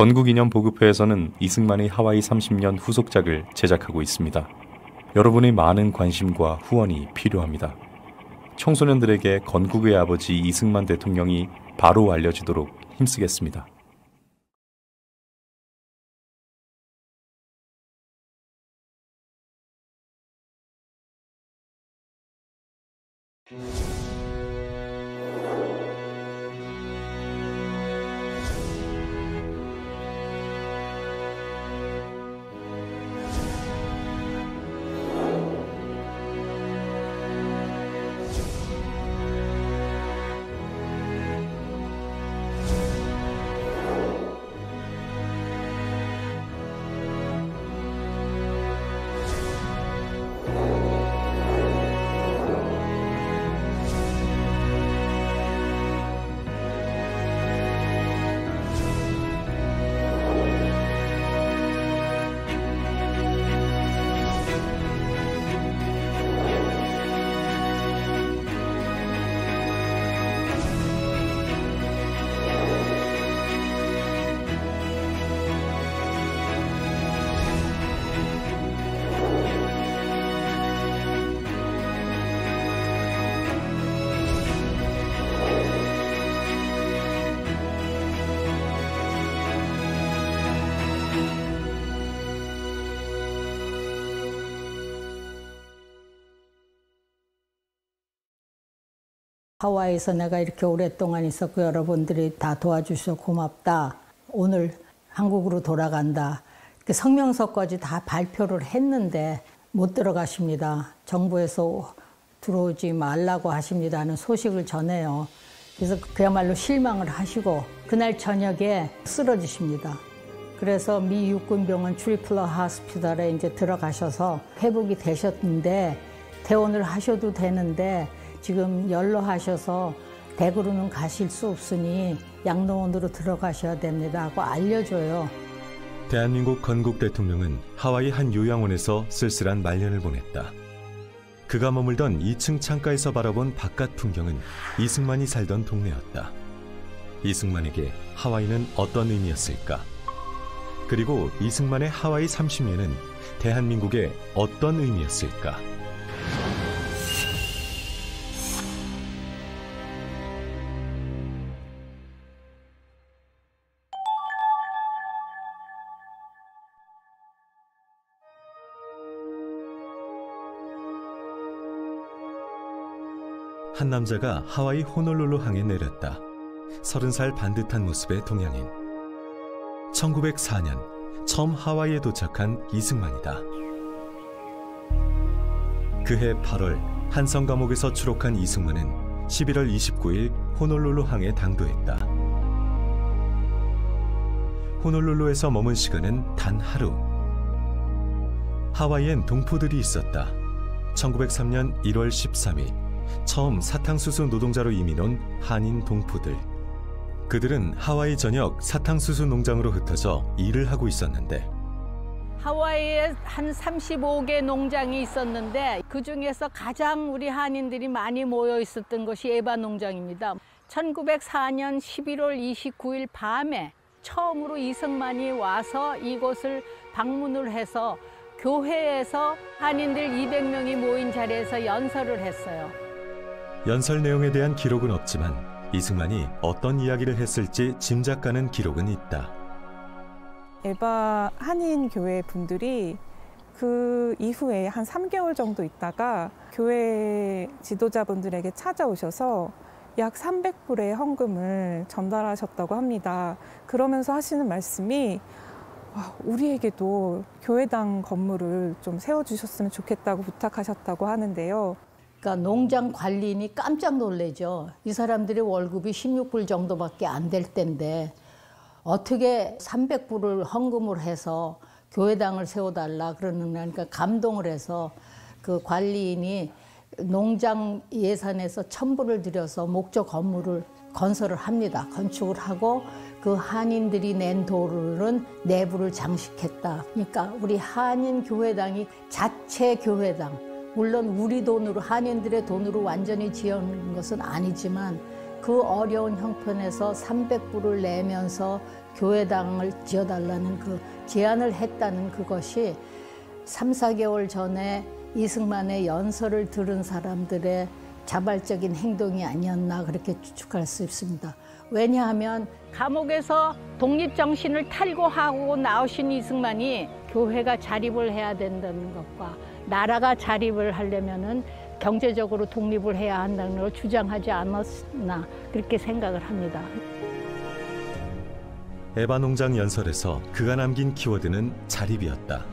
건국이념보급회에서는 이승만의 하와이 30년 후속작을 제작하고 있습니다. 여러분의 많은 관심과 후원이 필요합니다. 청소년들에게 건국의 아버지 이승만 대통령이 바로 알려지도록 힘쓰겠습니다. 하와이에서 내가 이렇게 오랫동안 있었고 여러분들이 다 도와주셔서 고맙다. 오늘 한국으로 돌아간다. 성명서까지 다 발표를 했는데 못 들어가십니다. 정부에서 들어오지 말라고 하십니다는 소식을 전해요. 그래서 그야말로 실망을 하시고 그날 저녁에 쓰러지십니다. 그래서 미 육군병원 트리플러 하스피탈에 이제 들어가셔서 회복이 되셨는데 퇴원을 하셔도 되는데 지금 연로하셔서 댁으로는 가실 수 없으니 양로원으로 들어가셔야 됩니다 하고 알려줘요. 대한민국 건국 대통령은 하와이 한 요양원에서 쓸쓸한 말년을 보냈다. 그가 머물던 2층 창가에서 바라본 바깥 풍경은 이승만이 살던 동네였다. 이승만에게 하와이는 어떤 의미였을까? 그리고 이승만의 하와이 30년은 대한민국에 어떤 의미였을까? 한 남자가 하와이 호놀룰루 항에 내렸다. 30살 반듯한 모습의 동양인. 1904년 처음 하와이에 도착한 이승만이다. 그해 8월 한성 감옥에서 추록한 이승만은 11월 29일 호놀룰루 항에 당도했다. 호놀룰루에서 머문 시간은 단 하루. 하와이엔 동포들이 있었다. 1903년 1월 13일 처음 사탕수수 노동자로 이민 온 한인 동포들. 그들은 하와이 전역 사탕수수 농장으로 흩어져 일을 하고 있었는데 하와이에 한 35개 농장이 있었는데 그중에서 가장 우리 한인들이 많이 모여 있었던 것이 에바 농장입니다. 1904년 11월 29일 밤에 처음으로 이승만이 와서 이곳을 방문을 해서 교회에서 한인들 200명이 모인 자리에서 연설을 했어요. 연설 내용에 대한 기록은 없지만 이승만이 어떤 이야기를 했을지 짐작가는 기록은 있다. 에바 한인 교회 분들이 그 이후에 한 3개월 정도 있다가 교회 지도자분들에게 찾아오셔서 약 300불의 헌금을 전달하셨다고 합니다. 그러면서 하시는 말씀이 우리에게도 교회당 건물을 좀 세워주셨으면 좋겠다고 부탁하셨다고 하는데요. 그러니까 농장 관리인이 깜짝 놀래죠. 이 사람들의 월급이 16불 정도밖에 안 될 때인데 어떻게 300불을 헌금을 해서 교회당을 세워달라 그러니까 감동을 해서 그 관리인이 농장 예산에서 1000불을 들여서 목조 건물을 건설을 합니다. 건축을 하고 그 한인들이 낸 돈으로는 내부를 장식했다. 그러니까 우리 한인 교회당이 자체 교회당, 물론 우리 돈으로 한인들의 돈으로 완전히 지은 것은 아니지만 그 어려운 형편에서 300불을 내면서 교회당을 지어달라는 그 제안을 했다는 그것이 3, 4개월 전에 이승만의 연설을 들은 사람들의 자발적인 행동이 아니었나 그렇게 추측할 수 있습니다. 왜냐하면 감옥에서 독립정신을 탈고하고 나오신 이승만이 교회가 자립을 해야 된다는 것과 나라가 자립을 하려면은 경제적으로 독립을 해야 한다는 걸 주장하지 않았나 그렇게 생각을 합니다. 에바농장 연설에서 그가 남긴 키워드는 자립이었다.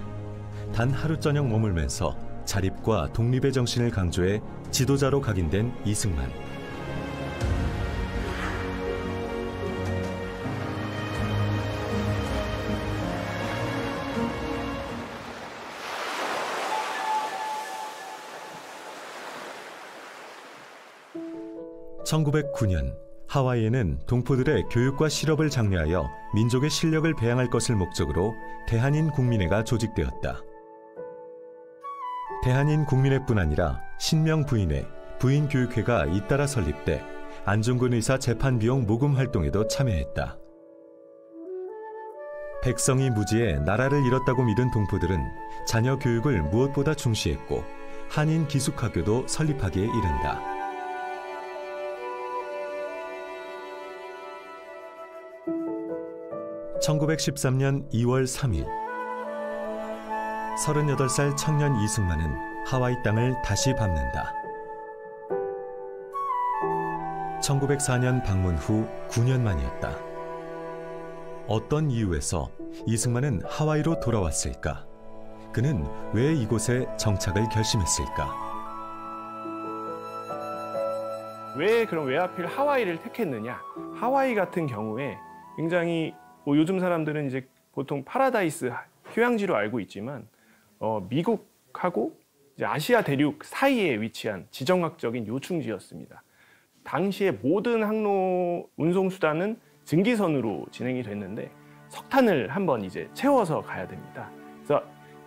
단 하루 저녁 머물면서 자립과 독립의 정신을 강조해 지도자로 각인된 이승만. (1909년) 하와이에는 동포들의 교육과 실업을 장려하여 민족의 실력을 배양할 것을 목적으로 대한인 국민회가 조직되었다. 대한인 국민회뿐 아니라 신명부인회, 부인교육회가 잇따라 설립돼 안중근 의사 재판 비용 모금 활동에도 참여했다. 백성이 무지해 나라를 잃었다고 믿은 동포들은 자녀 교육을 무엇보다 중시했고 한인 기숙학교도 설립하기에 이른다. (1913년 2월 3일) 38살 청년 이승만은 하와이 땅을 다시 밟는다. 1904년 방문 후 9년 만이었다. 어떤 이유에서 이승만은 하와이로 돌아왔을까? 그는 왜 이곳에 정착을 결심했을까? 왜 그럼 왜 하필 하와이를 택했느냐? 하와이 같은 경우에 굉장히 요즘 사람들은 이제 보통 파라다이스 휴양지로 알고 있지만 미국하고 이제 아시아 대륙 사이에 위치한 지정학적인 요충지였습니다. 당시에 모든 항로 운송 수단은 증기선으로 진행이 됐는데 석탄을 한번 이제 채워서 가야 됩니다. 그래서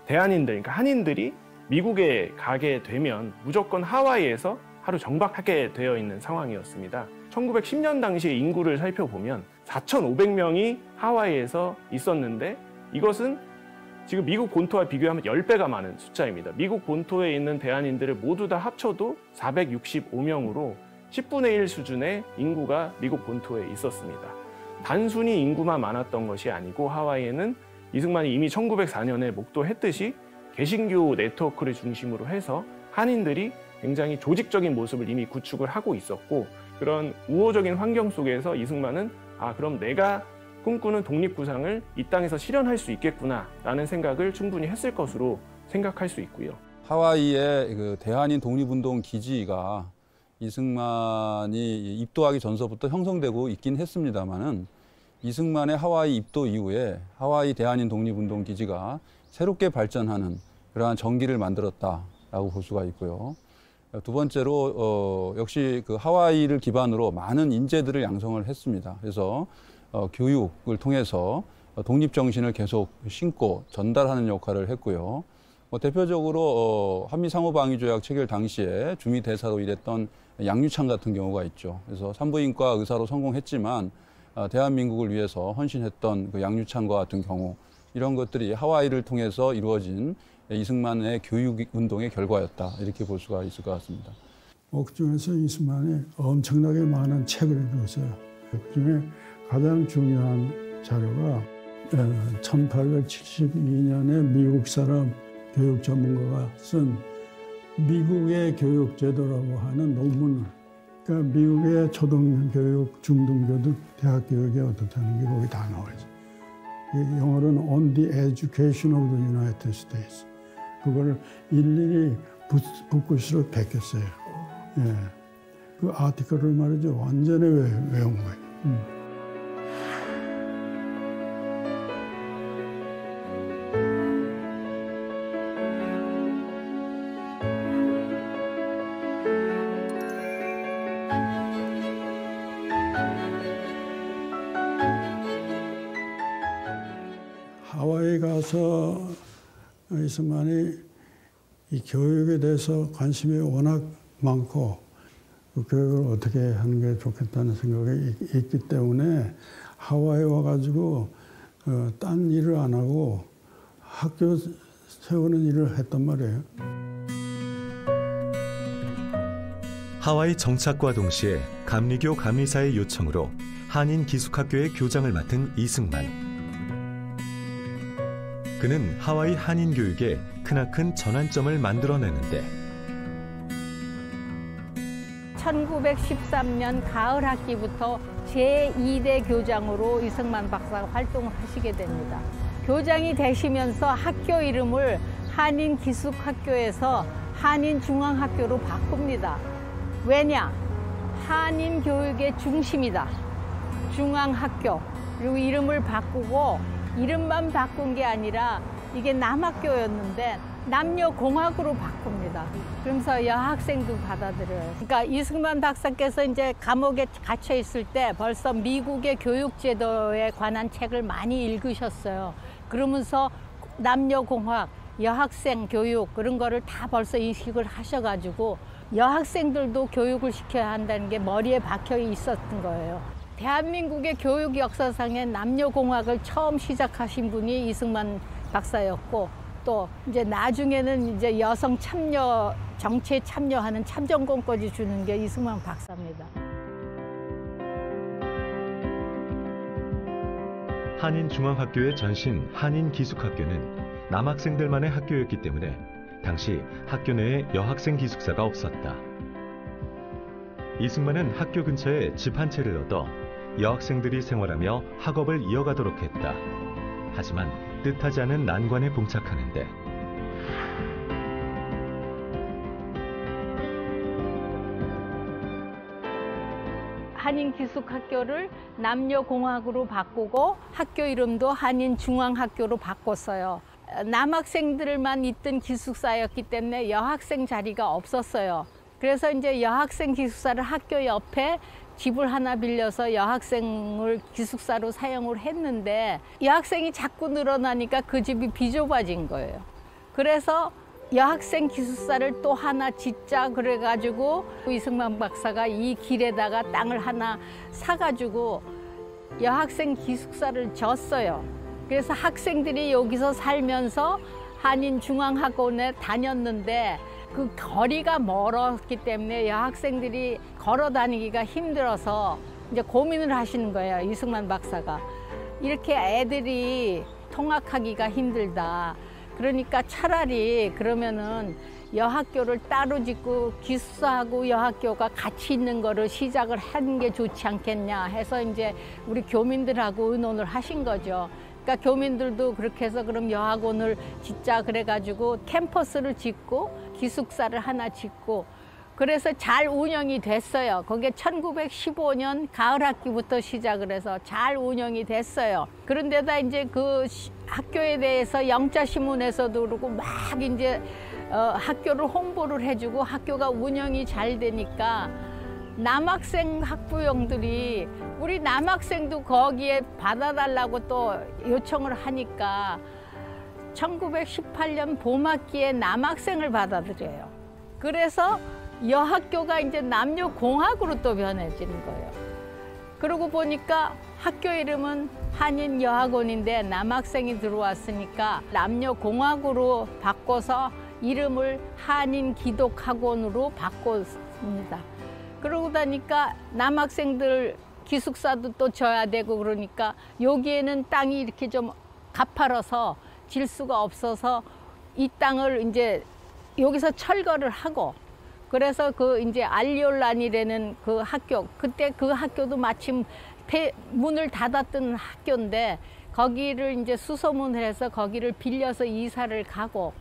대한인들, 그러니까 한인들이 미국에 가게 되면 무조건 하와이에서 하루 정박하게 되어 있는 상황이었습니다. 1910년 당시의 인구를 살펴보면 4,500명이 하와이에에 있었는데 이것은 지금 미국 본토와 비교하면 10배가 많은 숫자입니다. 미국 본토에 있는 대한인들을 모두 다 합쳐도 465명으로 10분의 1 수준의 인구가 미국 본토에 있었습니다. 단순히 인구만 많았던 것이 아니고 하와이에는 이승만이 이미 1904년에 목도했듯이 개신교 네트워크를 중심으로 해서 한인들이 굉장히 조직적인 모습을 이미 구축을 하고 있었고 그런 우호적인 환경 속에서 이승만은 그럼 내가 꿈꾸는 독립구상을 이 땅에서 실현할 수 있겠구나라는 생각을 충분히 했을 것으로 생각할 수 있고요. 하와이의 그 대한인 독립운동 기지가 이승만이 입도하기 전서부터 형성되고 있긴 했습니다만은 이승만의 하와이 입도 이후에 하와이 대한인 독립운동 기지가 새롭게 발전하는 그러한 전기를 만들었다라고 볼 수가 있고요. 두 번째로 역시 그 하와이를 기반으로 많은 인재들을 양성을 했습니다. 그래서 교육을 통해서 독립 정신을 계속 심고 전달하는 역할을 했고요. 대표적으로 한미 상호 방위 조약 체결 당시에 주미 대사로 일했던 양유찬 같은 경우가 있죠. 그래서 산부인과 의사로 성공했지만 대한민국을 위해서 헌신했던 그 양유찬과 같은 경우 이런 것들이 하와이를 통해서 이루어진 이승만의 교육 운동의 결과였다 이렇게 볼 수가 있을 것 같습니다. 옥중에서 이승만이 엄청나게 많은 책을 읽었어요. 그중에 가장 중요한 자료가 1872년에 미국 사람 교육 전문가가 쓴 미국의 교육 제도라고 하는 논문을, 그러니까 미국의 초등교육, 중등교육, 대학 교육이 어떻다는 게 거기 다 나와 있어요. 영어로는 On the Education of the United States. 그걸 일일이 붓글씨로 베꼈어요. 예. 그 아티클을 말이죠. 완전히 외운 거예요. 하와이 가서 이승만이 이 교육에 대해서 관심이 워낙 많고 그 교육을 어떻게 하는 게 좋겠다는 생각이 있기 때문에 하와이에 와가지고 딴 일을 안 하고 학교 세우는 일을 했단 말이에요. 하와이 정착과 동시에 감리교 감리사의 요청으로 한인 기숙학교의 교장을 맡은 이승만. 그는 하와이 한인 교육에 크나큰 전환점을 만들어내는데 1913년 가을 학기부터 제2대 교장으로 이승만 박사가 활동을 하시게 됩니다. 교장이 되시면서 학교 이름을 한인 기숙학교에서 한인중앙학교로 바꿉니다. 왜냐? 한인 교육의 중심이다. 중앙학교. 그리고 이름을 바꾸고 이름만 바꾼 게 아니라 이게 남학교였는데 남녀공학으로 바꿉니다. 그러면서 여학생도 받아들여요. 그러니까 이승만 박사께서 이제 감옥에 갇혀 있을 때 벌써 미국의 교육제도에 관한 책을 많이 읽으셨어요. 그러면서 남녀공학, 여학생 교육 그런 거를 다 벌써 인식을 하셔가지고 여학생들도 교육을 시켜야 한다는 게 머리에 박혀 있었던 거예요. 대한민국의 교육 역사상에 남녀공학을 처음 시작하신 분이 이승만 박사였고 또 이제 나중에는 이제 여성 참여, 정치에 참여하는 참정권까지 주는 게 이승만 박사입니다. 한인중앙학교의 전신 한인기숙학교는 남학생들만의 학교였기 때문에 당시 학교 내에 여학생 기숙사가 없었다. 이승만은 학교 근처에 집 한 채를 얻어 여학생들이 생활하며 학업을 이어가도록 했다. 하지만 뜻하지 않은 난관에 봉착하는데 한인기숙학교를 남녀공학으로 바꾸고 학교 이름도 한인중앙학교로 바꿨어요. 남학생들만 있던 기숙사였기 때문에 여학생 자리가 없었어요. 그래서 이제 여학생 기숙사를 학교 옆에 집을 하나 빌려서 여학생을 기숙사로 사용을 했는데 여학생이 자꾸 늘어나니까 그 집이 비좁아진 거예요. 그래서 여학생 기숙사를 또 하나 짓자 그래가지고 이승만 박사가 이 길에다가 땅을 하나 사가지고 여학생 기숙사를 졌어요. 그래서 학생들이 여기서 살면서 한인중앙학원에 다녔는데 그 거리가 멀었기 때문에 여학생들이 걸어 다니기가 힘들어서 이제 고민을 하시는 거예요. 이승만 박사가. 이렇게 애들이 통학하기가 힘들다. 그러니까 차라리 그러면은 여학교를 따로 짓고 기숙사하고 여학교가 같이 있는 거를 시작을 하는 게 좋지 않겠냐 해서 이제 우리 교민들하고 의논을 하신 거죠. 그러니까 교민들도 그렇게 해서 그럼 여학원을 짓자 그래가지고 캠퍼스를 짓고 기숙사를 하나 짓고 그래서 잘 운영이 됐어요. 그게 1915년 가을 학기부터 시작을 해서 잘 운영이 됐어요. 그런데다 이제 그 학교에 대해서 영자신문에서도 그러고 막 이제 학교를 홍보를 해주고 학교가 운영이 잘 되니까 남학생 학부형들이 우리 남학생도 거기에 받아달라고 또 요청을 하니까 1918년 봄학기에 남학생을 받아들여요. 그래서 여학교가 이제 남녀공학으로 또 변해지는 거예요. 그러고 보니까 학교 이름은 한인여학원인데 남학생이 들어왔으니까 남녀공학으로 바꿔서 이름을 한인기독학원으로 바꿨습니다. 그러고 나니까 남학생들 기숙사도 또 져야 되고 그러니까 여기에는 땅이 이렇게 좀 가파라서 질 수가 없어서 이 땅을 이제 여기서 철거를 하고 그래서 그 이제 알리올란이라는 그 학교 그때 그 학교도 마침 문을 닫았던 학교인데 거기를 이제 수소문을 해서 거기를 빌려서 이사를 가고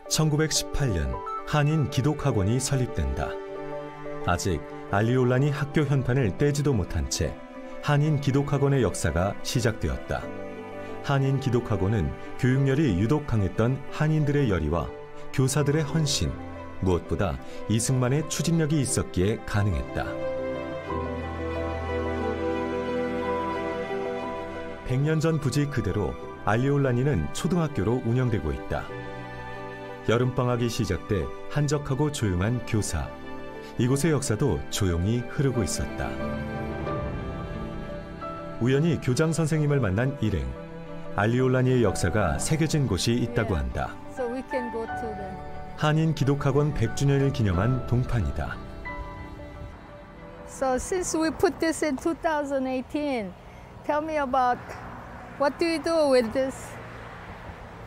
1918년 한인 기독학원이 설립된다. 아직 알리올란이 학교 현판을 떼지도 못한 채 한인 기독학원의 역사가 시작되었다. 한인 기독학원은 교육열이 유독 강했던 한인들의 열의와 교사들의 헌신, 무엇보다 이승만의 추진력이 있었기에 가능했다. 100년 전 부지 그대로 알리올란이는 초등학교로 운영되고 있다. 여름방학이 시작돼 한적하고 조용한 교사. 이곳의 역사도 조용히 흐르고 있었다. 우연히 교장 선생님을 만난 일행. 알리올라니의 역사가 새겨진 곳이 있다고 한다. So we can go to the... 한인 기독학원 100주년을 기념한 동판이다. So since we put this in 2018, tell me about what do you do with this?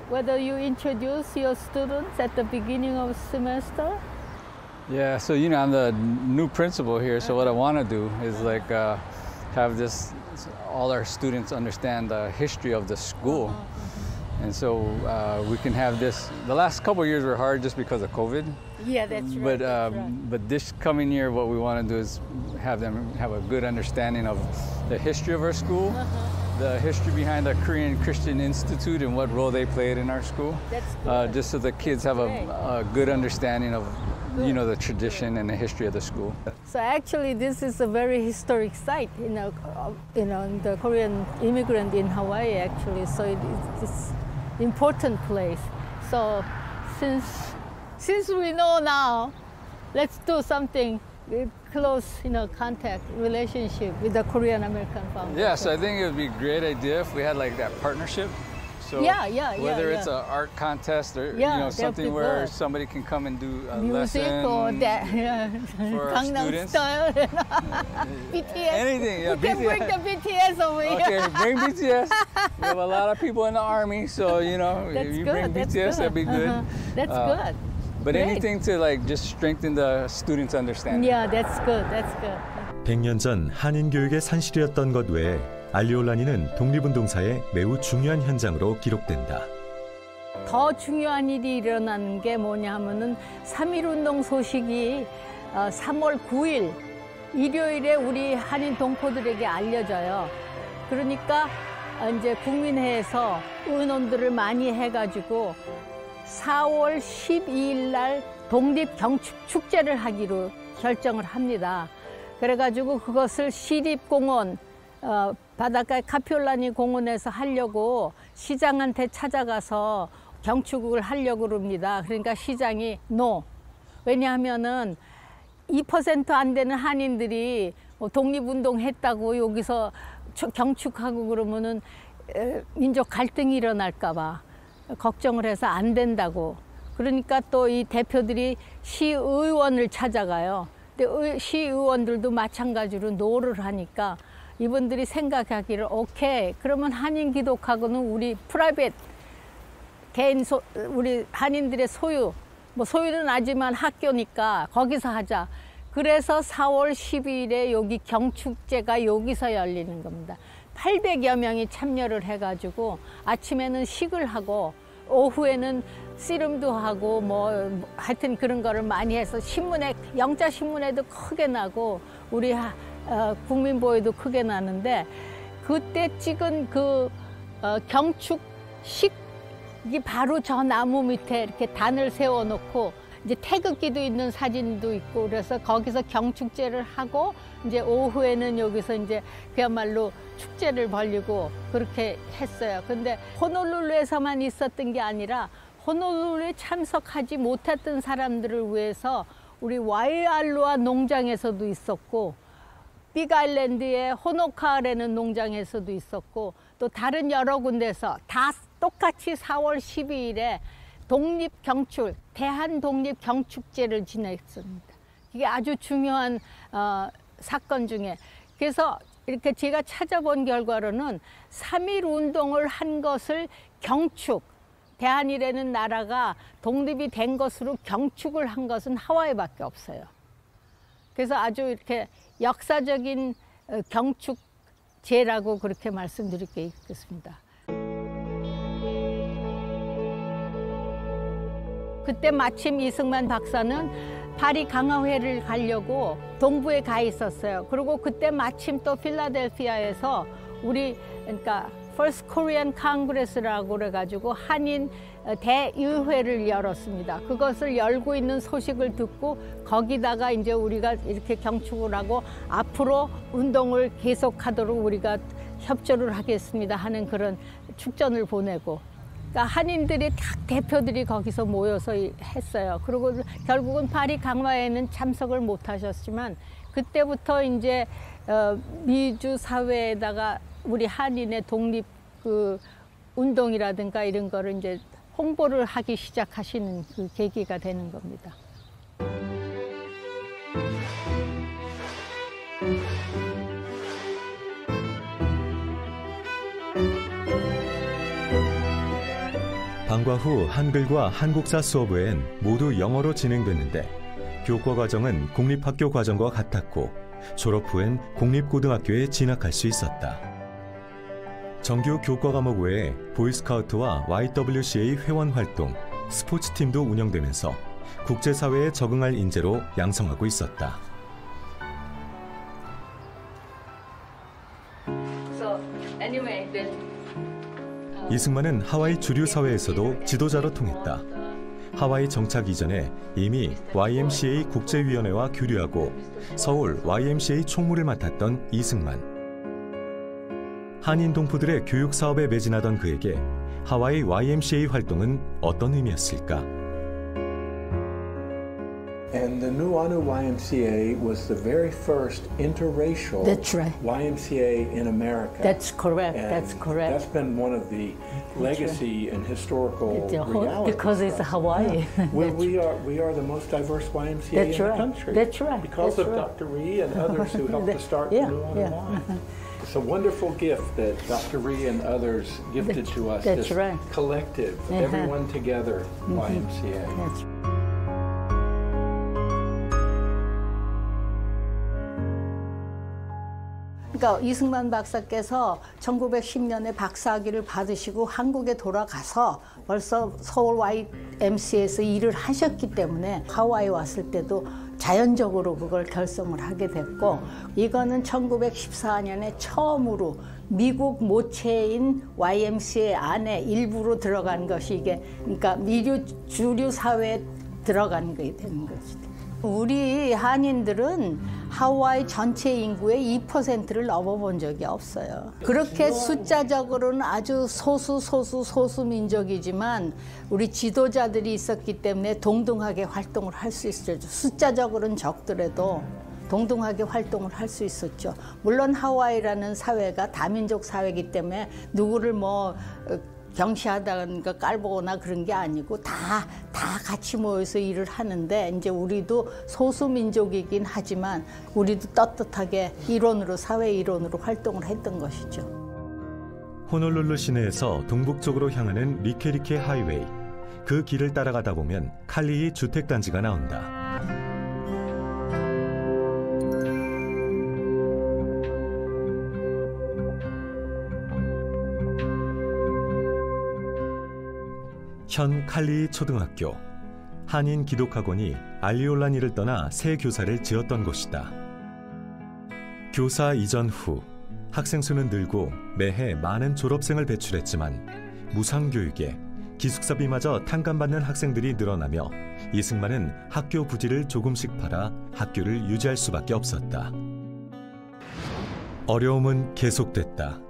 Whether you introduce your students at the beginning of semester? Yeah, so I'm the new principal here, so what I want to do is have all our students understand the history of the school. And so we can have this. The last couple of years were hard just because of COVID. Yeah, that's right. But this coming year, what we want to do is have them have a good understanding of the history of our school, the history behind the Korean Christian Institute and what role they played in our school. That's good. Just so the kids have a good understanding of the tradition and the history of the school. So actually, this is a very historic site, the Korean immigrant in Hawaii. Actually, so it's important place. So since we know now, let's do something close, contact relationship with the Korean American Foundation. Yeah, so I think it would be a great idea if we had that partnership. So whether it's an art contest or something where somebody can come and do a music lesson or that, for our Gangnam students. Style, BTS. Anything, yeah. We can bring the BTS over here. Okay, bring BTS. We have a lot of people in the army, so if you bring BTS, that'd be good. That's good. But Great. anything to just strengthen the students' understanding. Yeah, that's good. That's good. 100년 전 한인 교육의 산실이었던 것 외에 알리올라니는 독립운동사의 매우 중요한 현장으로 기록된다. 더 중요한 일이 일어나는 게 뭐냐 하면은 3.1운동 소식이 3월 9일 일요일에 우리 한인 동포들에게 알려져요. 그러니까 이제 국민회에서 의논들을 많이 해가지고 4월 12일 날 독립경축축제를 하기로 결정을 합니다. 그래가지고 그것을 시립공원, 바닷가 카피올라니 공원에서 하려고 시장한테 찾아가서 경축을 하려고 합니다. 그러니까 시장이 NO. 왜냐하면은 2% 안 되는 한인들이 독립운동 했다고 여기서 경축하고 그러면은 민족 갈등이 일어날까 봐 걱정을 해서 안 된다고. 그러니까 또 이 대표들이 시의원을 찾아가요. 근데 시의원들도 마찬가지로 노를 하니까 이분들이 생각하기를 오케이, 그러면 한인 기독학원은 우리 프라이빗 우리 한인들의 소유, 소유는 하지만 학교니까 거기서 하자. 그래서 4월 12일에 여기 경축제가 여기서 열리는 겁니다. 800여 명이 참여를 해가지고 아침에는 식을 하고 오후에는 씨름도 하고 하여튼 그런 거를 많이 해서 신문에, 영자 신문에도 크게 나고 우리 국민보에도 크게 나는데, 그때 찍은 그 경축식 이 바로 저 나무 밑에 이렇게 단을 세워놓고 이제 태극기도 있는 사진도 있고, 그래서 거기서 경축제를 하고 이제 오후에는 여기서 이제 그야말로 축제를 벌리고 그렇게 했어요. 근데 호놀룰루에서만 있었던 게 아니라 호놀룰루에 참석하지 못했던 사람들을 위해서 우리 와이알로아 농장에서도 있었고, 빅아일랜드의 호노카라는 농장에서도 있었고, 또 다른 여러 군데서 다 똑같이 4월 12일에 독립경축, 대한독립경축제를 지냈습니다. 이게 아주 중요한 사건 중에. 그래서 이렇게 제가 찾아본 결과로는 3.1 운동을 한 것을 경축, 대한이라는 나라가 독립이 된 것으로 경축을 한 것은 하와이밖에 없어요. 그래서 아주 이렇게 역사적인 경축제라고 그렇게 말씀드릴 게 있겠습니다. 그때 마침 이승만 박사는 파리 강화회를 가려고 동부에 가 있었어요. 그리고 그때 마침 또 필라델피아에서 그러니까 First Korean Congress라고 그래가지고 한인 대의회를 열었습니다. 그것을 열고 있는 소식을 듣고 거기다가 이제 우리가 이렇게 경축을 하고 앞으로 운동을 계속하도록 우리가 협조를 하겠습니다 하는 그런 축전을 보내고, 그러니까 한인들이 딱 대표들이 거기서 모여서 했어요. 그리고 결국은 파리 강화회에는 참석을 못 하셨지만 그때부터 이제 미주 사회에다가 우리 한인의 독립 그 운동이라든가 이런 거를 이제 홍보를 하기 시작하시는 그 계기가 되는 겁니다. 방과 후 한글과 한국사 수업 외엔 모두 영어로 진행됐는데 교과 과정은 공립학교 과정과 같았고 졸업 후엔 공립고등학교에 진학할 수 있었다. 정규 교과 과목 외에 보이스카우트와 YWCA 회원 활동, 스포츠팀도 운영되면서 국제사회에 적응할 인재로 양성하고 있었다. 이승만은 하와이 주류 사회에서도 지도자로 통했다. 하와이 정착 이전에 이미 YMCA 국제위원회와 교류하고 서울 YMCA 총무를 맡았던 이승만. 한인 동포들의 교육 사업에 매진하던 그에게 하와이 YMCA 활동은 어떤 의미였을까? And the Nuuanu YMCA was the very first interracial That's right. YMCA in America. That's correct. And That's correct. That's been one of the legacy and historical realities. Because it's Hawaii. Well, we are the most diverse YMCA That's in right. the country. That's right. Because That's of right. Dr. Rhee and others who helped to start the Nuuanu Y. It's a wonderful gift that Dr. Rhee and others gifted to us. That's this right. collective, everyone together YMCA. That's right. 그러니까 이승만 박사께서 1910년에 박사학위를 받으시고 한국에 돌아가서 벌써 서울 YMCA에서 일을 하셨기 때문에 하와이 왔을 때도 자연적으로 그걸 결성을 하게 됐고, 이거는 1914년에 처음으로 미국 모체인 YMCA 안에 일부로 들어간 것이 이게 그러니까 주류 사회에 들어간 게 되는 거지. 우리 한인들은 하와이 전체 인구의 2%를 넘어본 적이 없어요. 그렇게 숫자적으로는 아주 소수 민족이지만 우리 지도자들이 있었기 때문에 동등하게 활동을 할 수 있었죠. 숫자적으로는 적더라도 동등하게 활동을 할 수 있었죠. 물론 하와이라는 사회가 다민족 사회이기 때문에 누구를 뭐 경시하다가 깔보거나 그런 게 아니고 다 같이 모여서 일을 하는데, 이제 우리도 소수민족이긴 하지만 우리도 떳떳하게 사회 일원으로 활동을 했던 것이죠. 호놀룰루 시내에서 동북쪽으로 향하는 리케리케 하이웨이. 그 길을 따라가다 보면 칼리히 주택단지가 나온다. 현 칼리히 초등학교, 한인 기독학원이 알리올라니를 떠나 새 교사를 지었던 곳이다. 교사 이전 후 학생 수는 늘고 매해 많은 졸업생을 배출했지만 무상교육에 기숙사비마저 탕감받는 학생들이 늘어나며 이승만은 학교 부지를 조금씩 팔아 학교를 유지할 수밖에 없었다. 어려움은 계속됐다.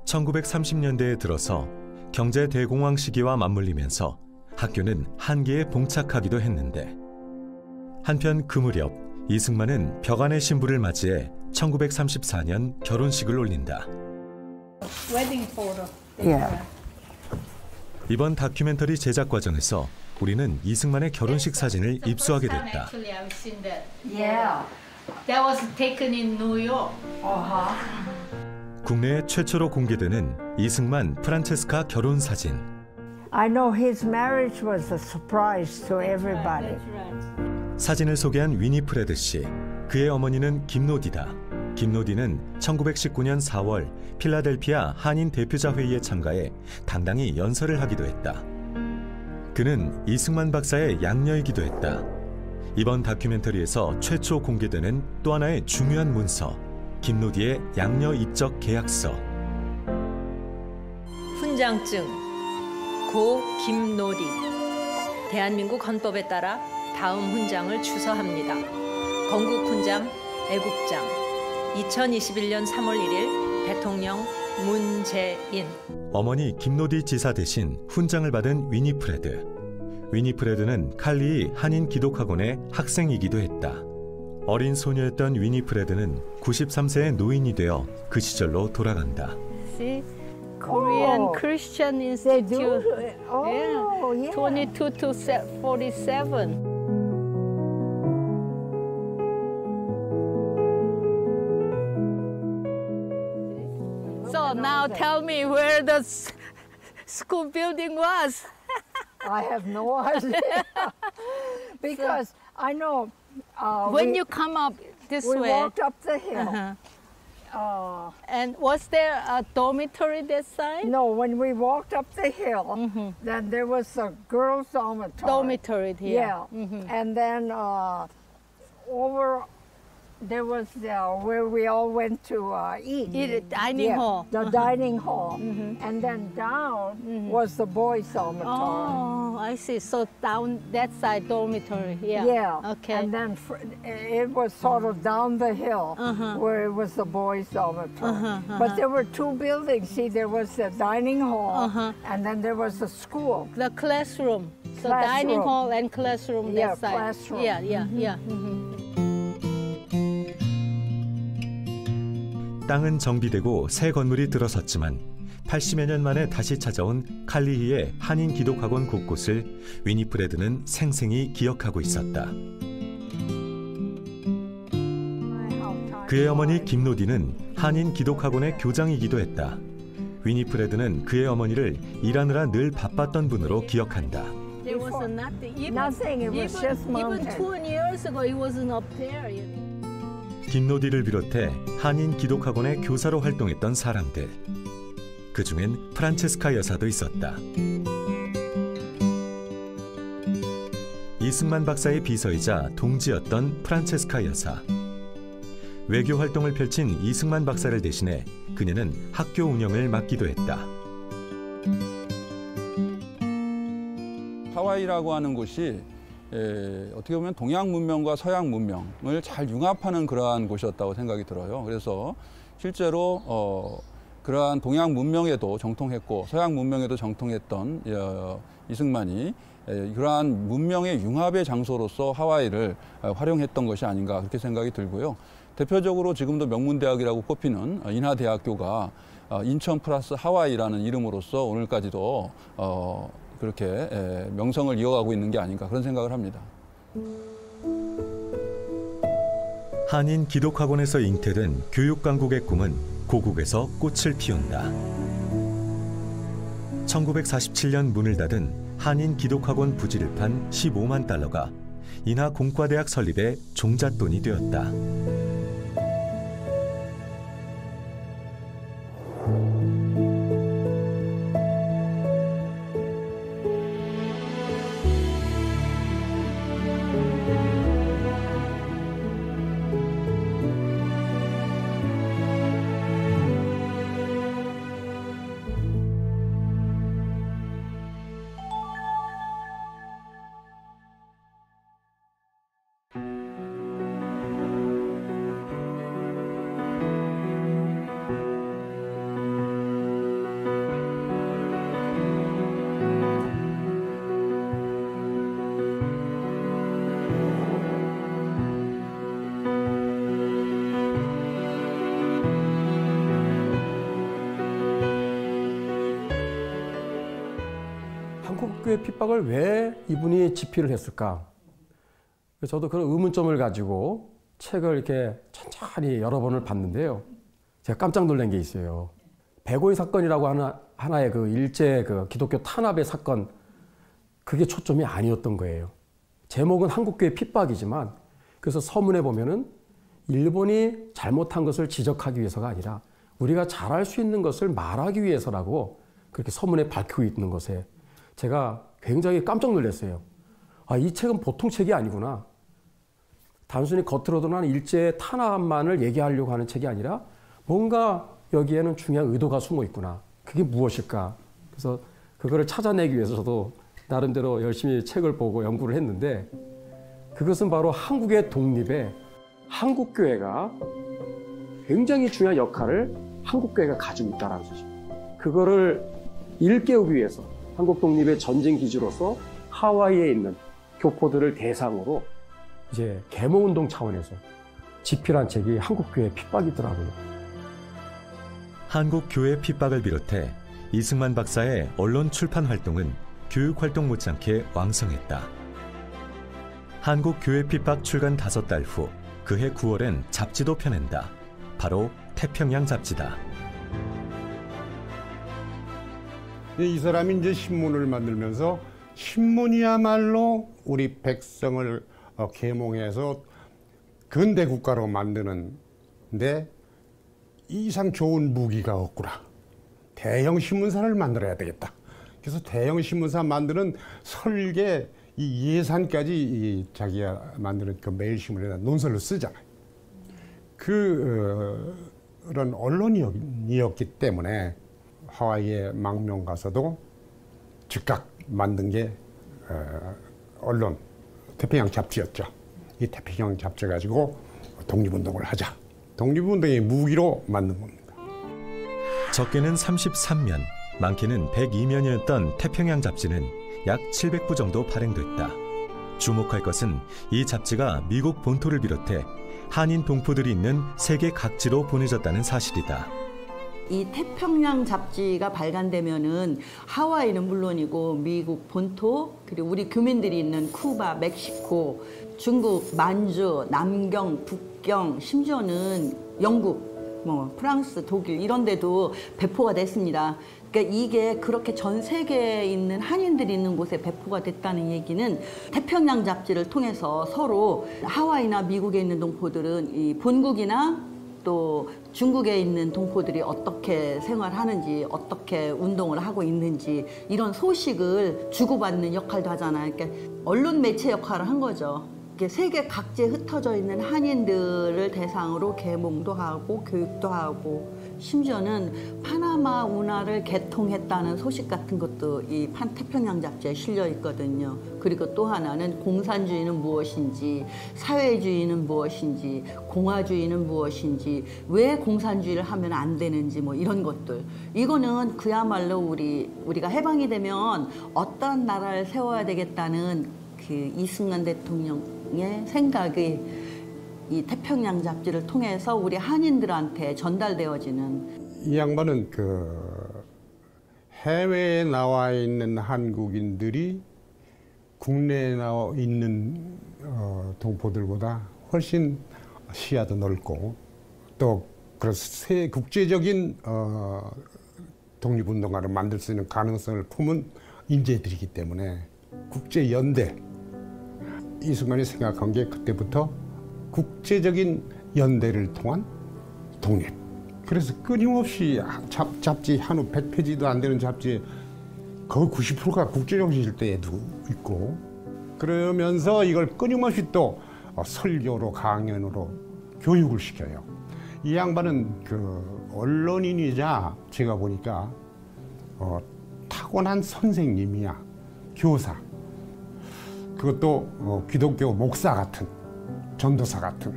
1930년대에 들어서 경제 대공황 시기와 맞물리면서 학교는 한계에 봉착하기도 했는데, 한편 그 무렵 이승만은 벽안의 신부를 맞이해 1934년 결혼식을 올린다. 이번 다큐멘터리 제작 과정에서 우리는 이승만의 결혼식 사진을 입수하게 됐다. That was taken in New York. 국내 최초로 공개되는 이승만 프란체스카 결혼 사진. I know his marriage was a surprise to everybody. 사진을 소개한 위니프레드 씨, 그의 어머니는 김노디다. 김노디는 1919년 4월 필라델피아 한인 대표자 회의에 참가해 당당히 연설을 하기도 했다. 그는 이승만 박사의 양녀이기도 했다. 이번 다큐멘터리에서 최초 공개되는 또 하나의 중요한 문서, 김노디의 양녀 입적 계약서. 훈장증 고 김노디. 대한민국 헌법에 따라 다음 훈장을 추서합니다. 건국훈장 애국장. 2021년 3월 1일 대통령 문재인. 어머니 김노디 지사 대신 훈장을 받은 위니프레드. 위니프레드는 칼리히 한인 기독학원의 학생이기도 했다. 어린 소녀였던 위니프레드는 93세의 노인이 되어 그 시절로 돌아간다. See? Korean Christian Institute. Yeah. 22 to 47. So now tell me where the school building was. I have no idea. Because I know when you come up this way. We walked up the hill. And was there a dormitory this side? No, when we walked up the hill, then there was a girls' dormitory. Dormitory here. Yeah. And then over there was where we all went to eat. Dining hall. The dining hall. And then down was the boys' dormitory. Oh, I see. So down that side, dormitory. Yeah. Yeah. Okay. And then it was sort of down the hill where it was the boys' dormitory. But there were two buildings. See, there was the dining hall, and then there was the school. The classroom. So dining hall and classroom that side. Classroom. Yeah. 땅은 정비되고 새 건물이 들어섰지만 80여 년 만에 다시 찾아온 칼리히의 한인 기독학원 곳곳을 위니프레드는 생생히 기억하고 있었다. 그의 어머니 김노디는 한인 기독학원의 교장이기도 했다. 위니프레드는 그의 어머니를 일하느라 늘 바빴던 분으로 기억한다. There was nothing. Nothing. It was just mountain. Even 20 years ago, it wasn't up there. 김노디를 비롯해 한인 기독학원의 교사로 활동했던 사람들. 그중엔 프란체스카 여사도 있었다. 이승만 박사의 비서이자 동지였던 프란체스카 여사. 외교 활동을 펼친 이승만 박사를 대신해 그녀는 학교 운영을 맡기도 했다. 하와이라고 하는 곳이 어떻게 보면 동양 문명과 서양 문명을 잘 융합하는 그러한 곳이었다고 생각이 들어요. 그래서 실제로 그러한 동양 문명에도 정통했고 서양 문명에도 정통했던 이승만이 그러한 문명의 융합의 장소로서 하와이를 활용했던 것이 아닌가 그렇게 생각이 들고요. 대표적으로 지금도 명문대학이라고 꼽히는 인하대학교가 인천 플러스 하와이라는 이름으로서 오늘까지도 그렇게 명성을 이어가고 있는 게 아닌가 그런 생각을 합니다. 한인 기독학원에서 잉태된 교육강국의 꿈은 고국에서 꽃을 피운다. 1947년 문을 닫은 한인 기독학원 부지를 판 15만 달러가 인하 공과대학 설립의 종잣돈이 되었다. 한국교회 핍박을 왜 이분이 집필을 했을까? 저도 그런 의문점을 가지고 책을 이렇게 천천히 여러 번을 봤는데요. 제가 깜짝 놀란 게 있어요. 백오이 사건이라고 하는 하나의 그 일제 그 기독교 탄압의 사건, 그게 초점이 아니었던 거예요. 제목은 한국교회 핍박이지만, 그래서 서문에 보면은 일본이 잘못한 것을 지적하기 위해서가 아니라 우리가 잘할 수 있는 것을 말하기 위해서라고 그렇게 서문에 밝히고 있는 것에 제가 굉장히 깜짝 놀랐어요. 아, 이 책은 보통 책이 아니구나. 단순히 겉으로도는 일제의 탄압만을 얘기하려고 하는 책이 아니라 뭔가 여기에는 중요한 의도가 숨어 있구나. 그게 무엇일까? 그래서 그거를 찾아내기 위해서 저도 나름대로 열심히 책을 보고 연구를 했는데, 그것은 바로 한국의 독립에 한국교회가 굉장히 중요한 역할을 한국교회가 가지고 있다는 것이죠. 그거를 일깨우기 위해서 한국 독립의 전쟁 기지로서 하와이에 있는 교포들을 대상으로 이제 계몽운동 차원에서 집필한 책이 한국교회 핍박이더라고요. 한국교회 핍박을 비롯해 이승만 박사의 언론 출판 활동은 교육 활동 못지않게 왕성했다. 한국교회 핍박 출간 5달 후 그해 9월엔 잡지도 펴낸다. 바로 태평양 잡지다. 이 사람이 이제 신문을 만들면서 신문이야말로 우리 백성을 계몽해서 근대 국가로 만드는데 이상 좋은 무기가 없구나. 대형 신문사를 만들어야 되겠다. 그래서 대형 신문사 만드는 설계 이 예산까지 자기가 만드는 그 매일신문에다 논설로 쓰잖아요. 그런 언론이었기 때문에 하와이에 망명 가서도 즉각 만든 게 언론 태평양 잡지였죠. 이 태평양 잡지 가지고 독립운동을 하자. 독립운동의 무기로 만든 겁니다. 적게는 33면, 많게는 102면이었던 태평양 잡지는 약 700부 정도 발행됐다. 주목할 것은 이 잡지가 미국 본토를 비롯해 한인 동포들이 있는 세계 각지로 보내졌다는 사실이다. 이 태평양 잡지가 발간되면은 하와이는 물론이고 미국 본토 그리고 우리 교민들이 있는 쿠바, 멕시코, 중국, 만주, 남경, 북경, 심지어는 영국, 프랑스, 독일 이런 데도 배포가 됐습니다. 그러니까 이게 그렇게 전 세계에 있는 한인들이 있는 곳에 배포가 됐다는 얘기는 태평양 잡지를 통해서 서로 하와이나 미국에 있는 동포들은 이 본국이나 또 중국에 있는 동포들이 어떻게 생활하는지 어떻게 운동을 하고 있는지 이런 소식을 주고받는 역할도 하잖아요. 그러니까 언론 매체 역할을 한 거죠. 세계 각지에 흩어져 있는 한인들을 대상으로 계몽도 하고 교육도 하고 심지어는 파나마 운하를 개통했다는 소식 같은 것도 이 태평양 잡지에 실려 있거든요. 그리고 또 하나는 공산주의는 무엇인지, 사회주의는 무엇인지, 공화주의는 무엇인지, 왜 공산주의를 하면 안 되는지 이런 것들. 이거는 그야말로 우리가 해방이 되면 어떤 나라를 세워야 되겠다는 그 이승만 대통령의 생각이 이 태평양 잡지를 통해서 우리 한인들한테 전달되어지는. 이 양반은 해외에 나와 있는 한국인들이 국내에 나와 있는 동포들보다 훨씬 시야도 넓고 또 그래서 국제적인 독립운동가를 만들 수 있는 가능성을 품은 인재들이기 때문에 국제연대 이승만이 생각한 게 그때부터 국제적인 연대를 통한 독립. 그래서 끊임없이 잡지 한우 100페이지도 안 되는 잡지에 거의 90%가 국제정신일 때에도 있고 그러면서 이걸 끊임없이 또 설교로 강연으로 교육을 시켜요. 이 양반은 언론인이자 제가 보니까 타고난 선생님이야. 교사. 그것도 기독교 목사 같은 전도사 같은.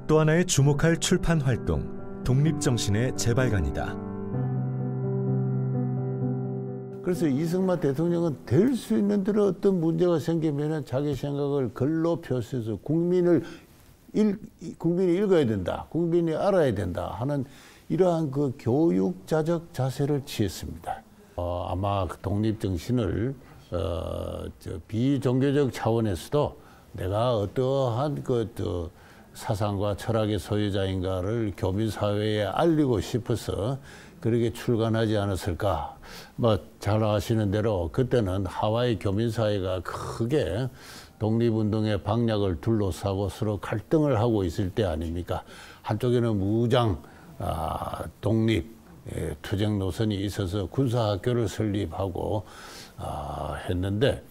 또 하나의 주목할 출판 활동, 독립정신의 재발간이다. 그래서 이승만 대통령은 될 수 있는 대로 어떤 문제가 생기면 자기 생각을 글로 표시해서 국민이 읽어야 된다, 국민이 알아야 된다 하는 이러한 교육자적 자세를 취했습니다. 아마 독립정신을 비종교적 차원에서도 내가 어떠한 사상과 철학의 소유자인가를 교민사회에 알리고 싶어서 그렇게 출간하지 않았을까. 잘 아시는 대로 그때는 하와이 교민사회가 크게 독립운동의 방략을 둘러싸고 서로 갈등을 하고 있을 때 아닙니까? 한쪽에는 무장, 독립, 투쟁 노선이 있어서 군사학교를 설립하고 했는데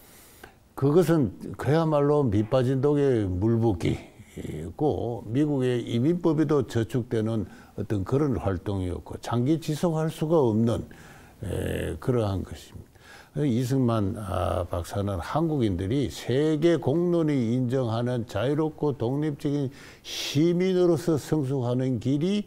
그것은 그야말로 밑빠진 독에 물붓기고 미국의 이민법에도 저축되는 어떤 그런 활동이었고 장기 지속할 수가 없는 그러한 것입니다. 이승만 박사는 한국인들이 세계 공론이 인정하는 자유롭고 독립적인 시민으로서 성숙하는 길이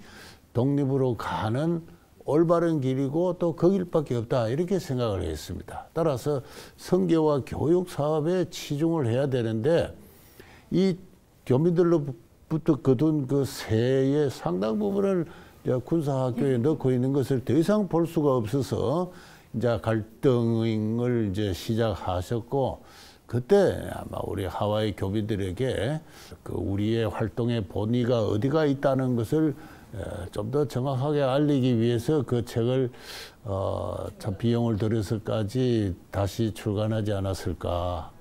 독립으로 가는 올바른 길이고 또 그 길밖에 없다 이렇게 생각을 했습니다. 따라서 선교와 교육 사업에 치중을 해야 되는데 이 교민들로부터 거둔 그 세의 상당 부분을 군사학교에 넣고 있는 것을 더 이상 볼 수가 없어서 이제 갈등을 이제 시작하셨고, 그때 아마 우리 하와이 교민들에게 그 우리의 활동의 본의가 어디가 있다는 것을 좀 더 정확하게 알리기 위해서 그 책을 참 비용을 들여서까지 다시 출간하지 않았을까.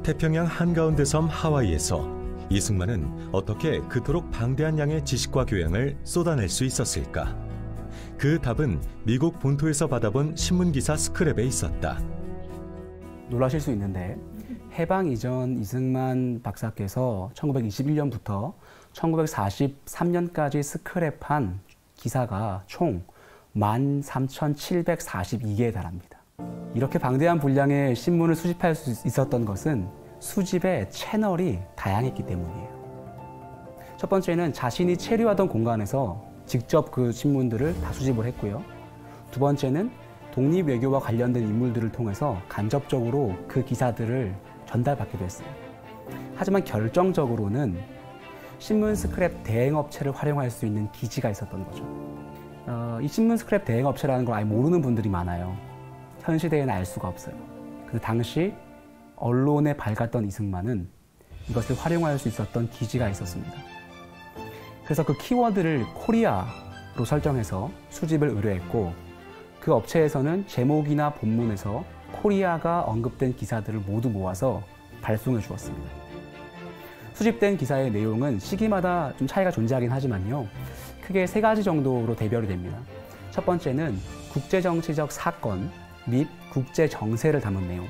태평양 한가운데 섬 하와이에서 이승만은 어떻게 그토록 방대한 양의 지식과 교양을 쏟아낼 수 있었을까? 그 답은 미국 본토에서 받아본 신문기사 스크랩에 있었다. 놀라실 수 있는데 해방 이전 이승만 박사께서 1921년부터 1943년까지 스크랩한 기사가 총 13,742개에 달합니다. 이렇게 방대한 분량의 신문을 수집할 수 있었던 것은 수집의 채널이 다양했기 때문이에요. 첫 번째는 자신이 체류하던 공간에서 직접 그 신문들을 다 수집을 했고요. 두 번째는 독립외교와 관련된 인물들을 통해서 간접적으로 그 기사들을 전달받기도 했어요. 하지만 결정적으로는 신문 스크랩 대행업체를 활용할 수 있는 기지가 있었던 거죠. 이 신문 스크랩 대행업체라는 걸 아예 모르는 분들이 많아요. 현 시대에는 알 수가 없어요. 근데 당시 언론에 밝았던 이승만은 이것을 활용할 수 있었던 기지가 있었습니다. 그래서 그 키워드를 코리아로 설정해서 수집을 의뢰했고, 그 업체에서는 제목이나 본문에서 코리아가 언급된 기사들을 모두 모아서 발송해 주었습니다. 수집된 기사의 내용은 시기마다 좀 차이가 존재하긴 하지만요, 크게 3가지 정도로 대별이 됩니다. 첫 번째는 국제정치적 사건 및 국제 정세를 담은 내용.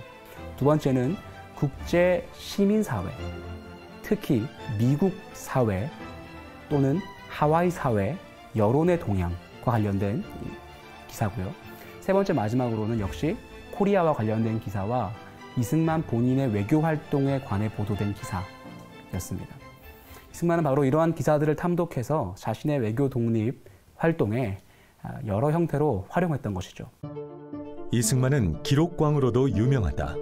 두 번째는 국제 시민사회, 특히 미국 사회 또는 하와이 사회 여론의 동향과 관련된 기사고요. 세 번째 마지막으로는 역시 코리아와 관련된 기사와 이승만 본인의 외교 활동에 관해 보도된 기사였습니다. 이승만은 바로 이러한 기사들을 탐독해서 자신의 외교 독립 활동에 여러 형태로 활용했던 것이죠. 이승만은 기록광으로도 유명하다.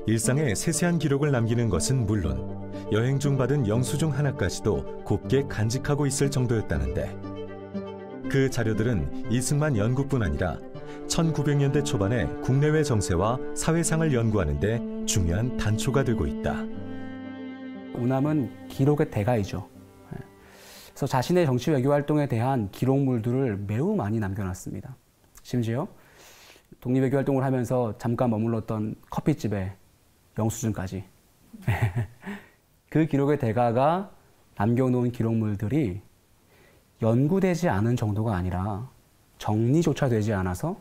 일상의 세세한 기록을 남기는 것은 물론 여행 중 받은 영수증 하나까지도 곱게 간직하고 있을 정도였다는데, 그 자료들은 이승만 연구뿐 아니라 1900년대 초반에 국내외 정세와 사회상을 연구하는 데 중요한 단초가 되고 있다. 우남은 기록의 대가이죠. 그래서 자신의 정치 외교 활동에 대한 기록물들을 매우 많이 남겨놨습니다. 심지어 독립외교 활동을 하면서 잠깐 머물렀던 커피집에 영수증까지. 그 기록의 대가가 남겨놓은 기록물들이 연구되지 않은 정도가 아니라 정리조차 되지 않아서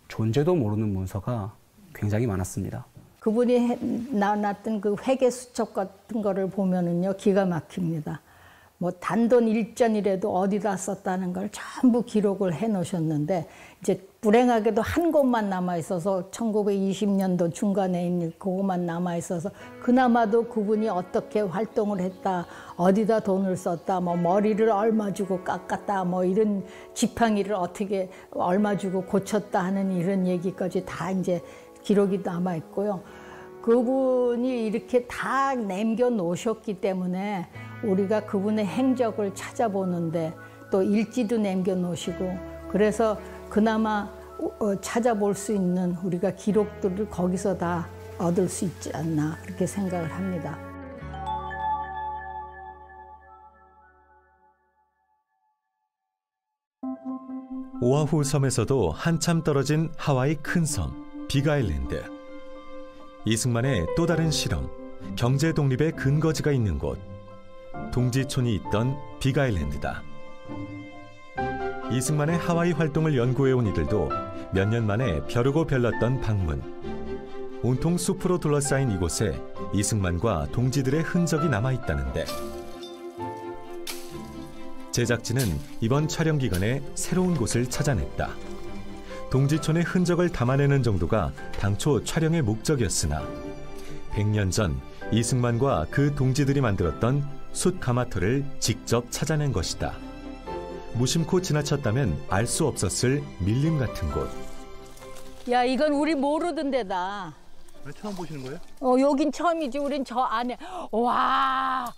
존재도 모르는 문서가 굉장히 많았습니다. 그분이 나눴던 그 회계 수첩 같은 거를 보면은요, 기가 막힙니다. 뭐 단돈 일전이라도 어디다 썼다는 걸 전부 기록을 해 놓으셨는데, 이제 불행하게도 한 곳만 남아 있어서 1920년도 중간에 있는 그것만 남아 있어서 그나마도 그분이 어떻게 활동을 했다, 어디다 돈을 썼다, 뭐 머리를 얼마 주고 깎았다, 뭐 이런 지팡이를 어떻게 얼마 주고 고쳤다 하는 이런 얘기까지 다 이제 기록이 남아 있고요. 그분이 이렇게 다 남겨 놓으셨기 때문에 우리가 그분의 행적을 찾아보는데, 또 일지도 남겨 놓으시고, 그래서 그나마 찾아볼 수 있는 우리가 기록들을 거기서 다 얻을 수 있지 않나, 그렇게 생각을 합니다. 오아후 섬에서도 한참 떨어진 하와이 큰 섬 빅아일랜드. 이승만의 또 다른 실험, 경제 독립의 근거지가 있는 곳, 동지촌이 있던 빅아일랜드다. 이승만의 하와이 활동을 연구해온 이들도 몇 년 만에 벼르고 별났던 방문. 온통 숲으로 둘러싸인 이곳에 이승만과 동지들의 흔적이 남아있다는데, 제작진은 이번 촬영 기간에 새로운 곳을 찾아냈다. 동지촌의 흔적을 담아내는 정도가 당초 촬영의 목적이었으나 100년 전 이승만과 그 동지들이 만들었던 숯 가마터를 직접 찾아낸 것이다. 무심코 지나쳤다면 알 수 없었을 밀림 같은 곳. 야, 이건 우리 모르던 데다. 왜 처음 보시는 거예요? 여긴 처음이지. 우린 저 안에. 와,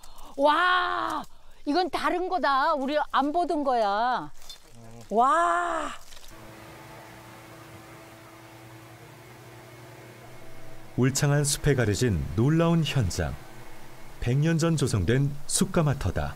이건 다른 거다. 우리 안 보던 거야. 와. 울창한 숲에 가려진 놀라운 현장. 100년 전 조성된 숯가마터다.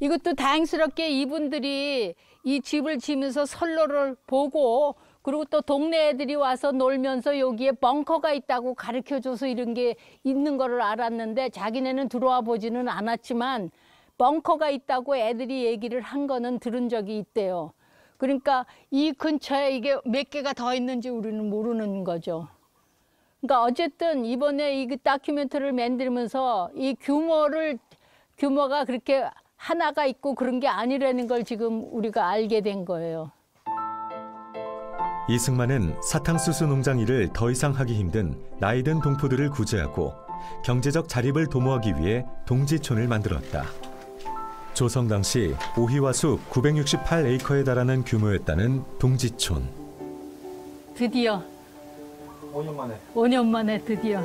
이것도 다행스럽게 이분들이 이 집을 지면서 선로를 보고, 그리고 또 동네 애들이 와서 놀면서 여기에 벙커가 있다고 가르쳐줘서 이런 게 있는 거를 알았는데, 자기네는 들어와 보지는 않았지만 벙커가 있다고 애들이 얘기를 한 거는 들은 적이 있대요. 그러니까 이 근처에 이게 몇 개가 더 있는지 우리는 모르는 거죠. 그러니까 어쨌든 이번에 이 다큐멘터리를 만들면서 이 규모가 그렇게 하나가 있고 그런 게 아니라는 걸 지금 우리가 알게 된 거예요. 이승만은 사탕수수 농장 일을 더 이상 하기 힘든 나이든 동포들을 구제하고 경제적 자립을 도모하기 위해 동지촌을 만들었다. 조성 당시 오희와 숲 968에이커에 달하는 규모였다는 동지촌. 드디어 5년 만에 드디어.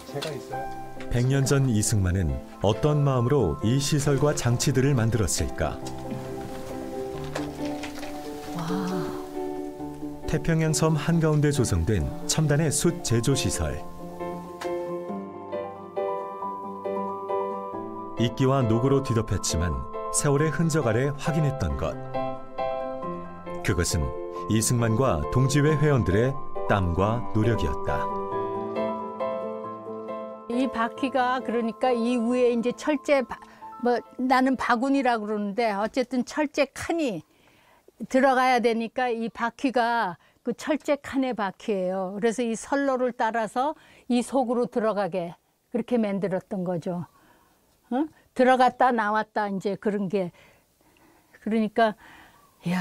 제가 있어요. 100년 전 이승만은 어떤 마음으로 이 시설과 장치들을 만들었을까? 태평양 섬 한가운데 조성된 첨단의 숯 제조 시설. 이끼와 녹으로 뒤덮였지만 세월의 흔적 아래 확인했던 것. 그것은 이승만과 동지회 회원들의 땀과 노력이었다. 이 바퀴가 그러니까 이 위에 이제 철제 나는 바구니라고 그러는데 어쨌든 철제 칸이 들어가야 되니까 이 바퀴가 그 철제 칸의 바퀴예요. 그래서 이 선로를 따라서 이 속으로 들어가게 그렇게 만들었던 거죠. 들어갔다 나왔다 이제 그런 게. 그러니까 이야,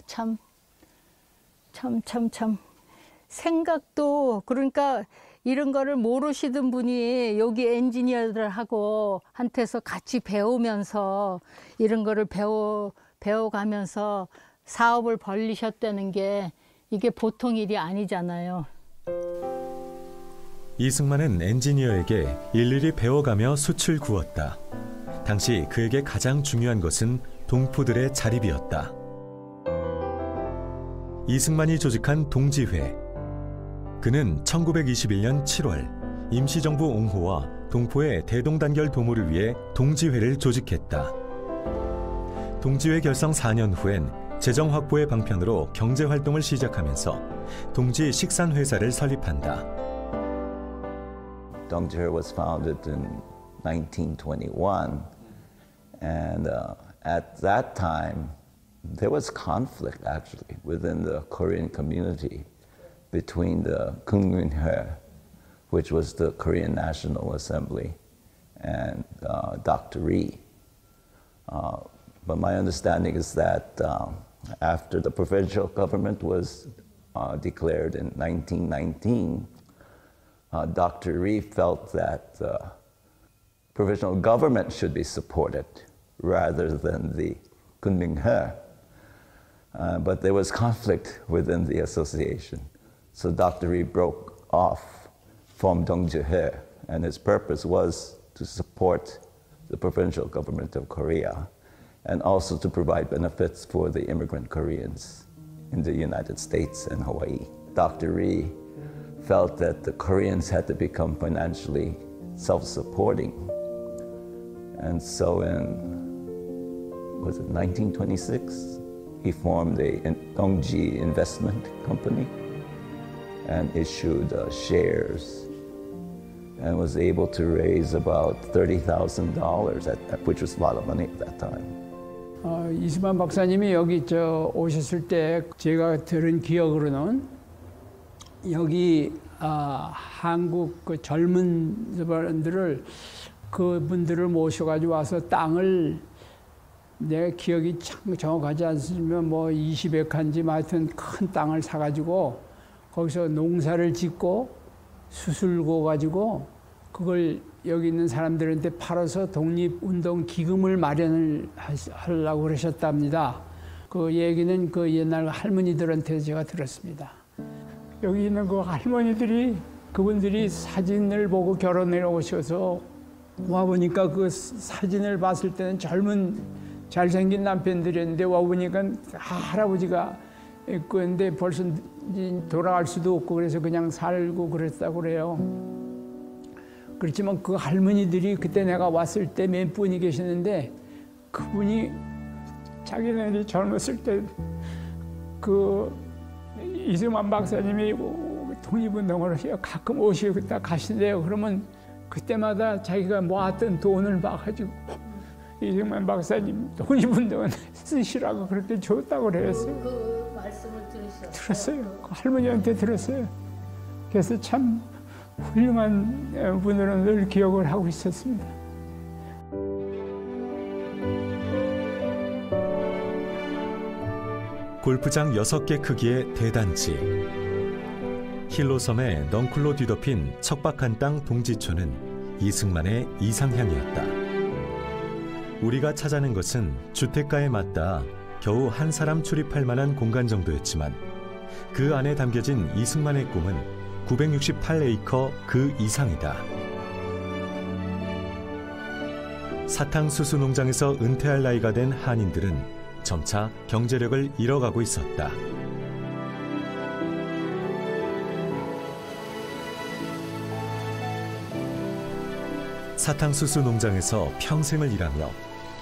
참 생각도, 그러니까 이런 거를 모르시던 분이 여기 엔지니어들하고 한테서 같이 배우면서 이런 거를 배워가면서 사업을 벌리셨다는 게 이게 보통 일이 아니잖아요. 이승만은 엔지니어에게 일일이 배워가며 숯을 구웠다. 당시 그에게 가장 중요한 것은 동포들의 자립이었다. 이승만이 조직한 동지회. 그는 1921년 7월 임시정부 옹호와 동포의 대동단결 도모를 위해 동지회를 조직했다. 동지회 결성 4년 후엔 재정 확보의 방편으로 경제활동을 시작하면서 동지 식산회사를 설립한다. Dongjihe was founded in 1921, and at that time there was conflict actually within the Korean community between the Kungminhe, which was the Korean National Assembly, and Dr. Ri. But my understanding is that after the provincial government was declared in 1919, Dr. Ri felt that the provincial government should be supported rather than the Kunminghe. But there was conflict within the association. So Dr. Ri broke off from Dongjihe, and his purpose was to support the provincial government of Korea and also to provide benefits for the immigrant Koreans in the United States and Hawaii. Dr. Ri felt that the Koreans had to become financially self-supporting. And so in, was it 1926, he formed a Dongji Investment Company and issued shares and was able to raise about $30,000, which was a lot of money at that time. 이승만 박사님이 여기 오셨을 때 제가 들은 기억으로는 여기 한국 그 젊은 사람들을 그분들을 모셔가지고 와서 땅을 내 기억이 참 정확하지 않으면 뭐 20에칸지 하여튼 큰 땅을 사가지고 거기서 농사를 짓고 수술고 가지고 그걸 여기 있는 사람들한테 팔아서 독립운동 기금을 마련을 하려고 그러셨답니다. 그 얘기는 그 옛날 할머니들한테 제가 들었습니다. 여기 있는 그 할머니들이 그분들이 사진을 보고 결혼해 오셔서 와보니까 그 사진을 봤을 때는 젊은 잘생긴 남편들이었는데 와보니까 할아버지가 있고 근데 벌써 돌아갈 수도 없고 그래서 그냥 살고 그랬다고 그래요. 그렇지만 그 할머니들이 그때 내가 왔을 때 몇 분이 계셨는데 그분이 자기네들이 젊었을 때 그 이승만 박사님이 독립운동을 가끔 오시고 가신대요. 그러면 그때마다 자기가 모았던 돈을 막가지고 이승만 박사님 독립운동은 쓰시라고 그렇게 줬다고 그랬어요. 그 말씀을 들었어요. 그 할머니한테 들었어요. 그래서 참 훌륭한 분으로 늘 기억을 하고 있었습니다. 골프장 6개 크기의 대단지. 힐로섬에 넝쿨로 뒤덮인 척박한 땅 동지초는 이승만의 이상향이었다. 우리가 찾아낸 것은 주택가에 맞닿아 겨우 한 사람 출입할 만한 공간 정도였지만 그 안에 담겨진 이승만의 꿈은 968에이커 그 이상이다. 사탕수수 농장에서 은퇴할 나이가 된 한인들은 점차 경제력을 잃어가고 있었다. 사탕수수 농장에서 평생을 일하며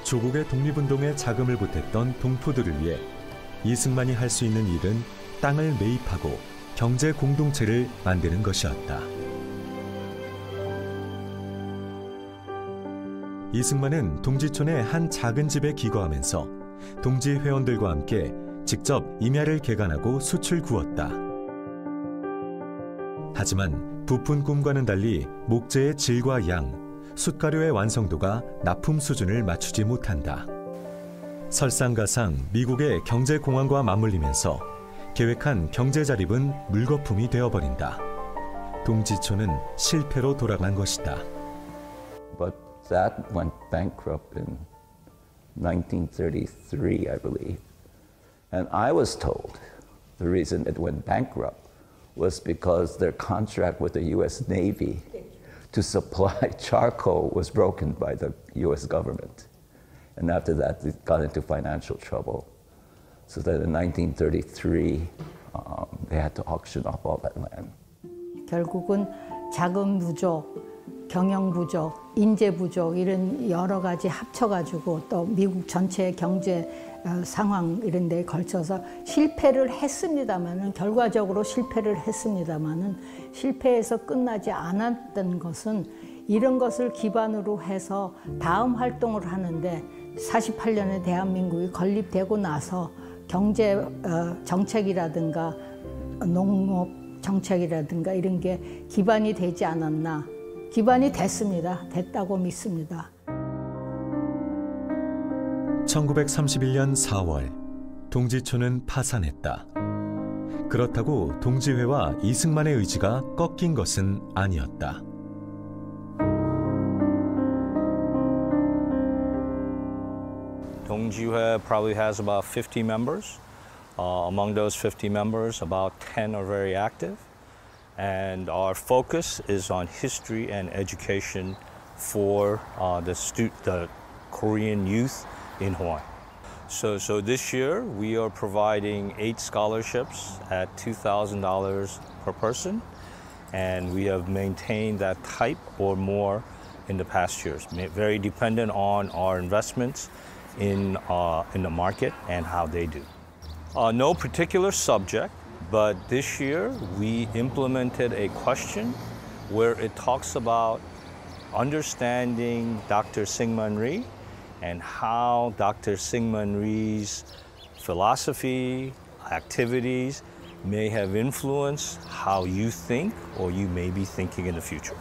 조국의 독립운동에 자금을 보탰던 동포들을 위해 이승만이 할 수 있는 일은 땅을 매입하고 경제 공동체를 만드는 것이었다. 이승만은 동지촌의 한 작은 집에 기거하면서 동지 회원들과 함께 직접 임야를 개간하고 숯을 구웠다. 하지만 부푼 꿈과는 달리 목재의 질과 양, 숯가루의 완성도가 납품 수준을 맞추지 못한다. 설상가상 미국의 경제공황과 맞물리면서 계획한 경제자립은 물거품이 되어버린다. 동지촌은 실패로 돌아간 것이다. But that went bankrupt in 1933, I believe. And I was told the reason it went bankrupt was because their contract with the U.S. Navy to supply charcoal was broken by the U.S. government. And after that, it got into financial trouble. So that in 1933, they had to auction off all that land. 결국은 자금 부족, 경영 부족, 인재 부족 이런 여러 가지 합쳐가지고 또 미국 전체의 경제 상황 이런 데에 걸쳐서 실패를 했습니다마는 결과적으로 실패를 했습니다마는 실패해서 끝나지 않았던 것은 이런 것을 기반으로 해서 다음 활동을 하는데 48년에 대한민국이 건립되고 나서 경제 정책이라든가 농업 정책이라든가 이런 게 기반이 되지 않았나. 기반이 됐습니다. 됐다고 믿습니다. 1931년 4월, 동지촌은 파산했다. 그렇다고 동지회와 이승만의 의지가 꺾인 것은 아니었다. 동지회 probably has about 50 members. Among those 50 members, about 10 are very active. And our focus is on history and education for the Korean youth in Hawaii. So this year we are providing 8 scholarships at $2,000 per person, and we have maintained that type or more in the past years. Very dependent on our investments in the market and how they do. No particular subject. But this year, we implemented a question where it talks about understanding Dr. Syngman Rhee and how Dr. Syngman Rhee's philosophy, activities may have influenced how you think or you may be thinking in the future.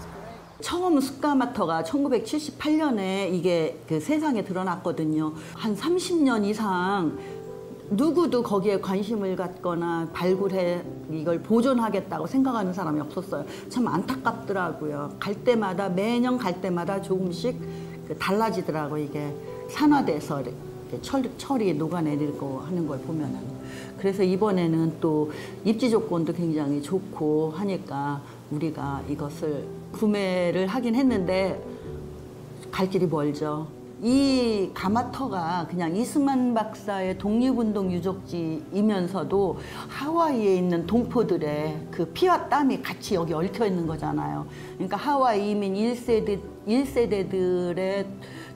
처음 숫가마터가 1978년에 이게 그 세상에 드러났거든요. 한 30년 이상 누구도 거기에 관심을 갖거나 발굴해 이걸 보존하겠다고 생각하는 사람이 없었어요. 참 안타깝더라고요. 갈 때마다 매년 갈 때마다 조금씩 달라지더라고요. 이게 산화돼서 철이 녹아내리고 하는 걸 보면은. 그래서 이번에는 또 입지 조건도 굉장히 좋고 하니까 우리가 이것을 구매를 하긴 했는데 갈 길이 멀죠. 이 가마터가 그냥 이승만 박사의 독립운동 유적지이면서도 하와이에 있는 동포들의 그 피와 땀이 같이 여기 얽혀 있는 거잖아요. 그러니까 하와이 이민 1세대들의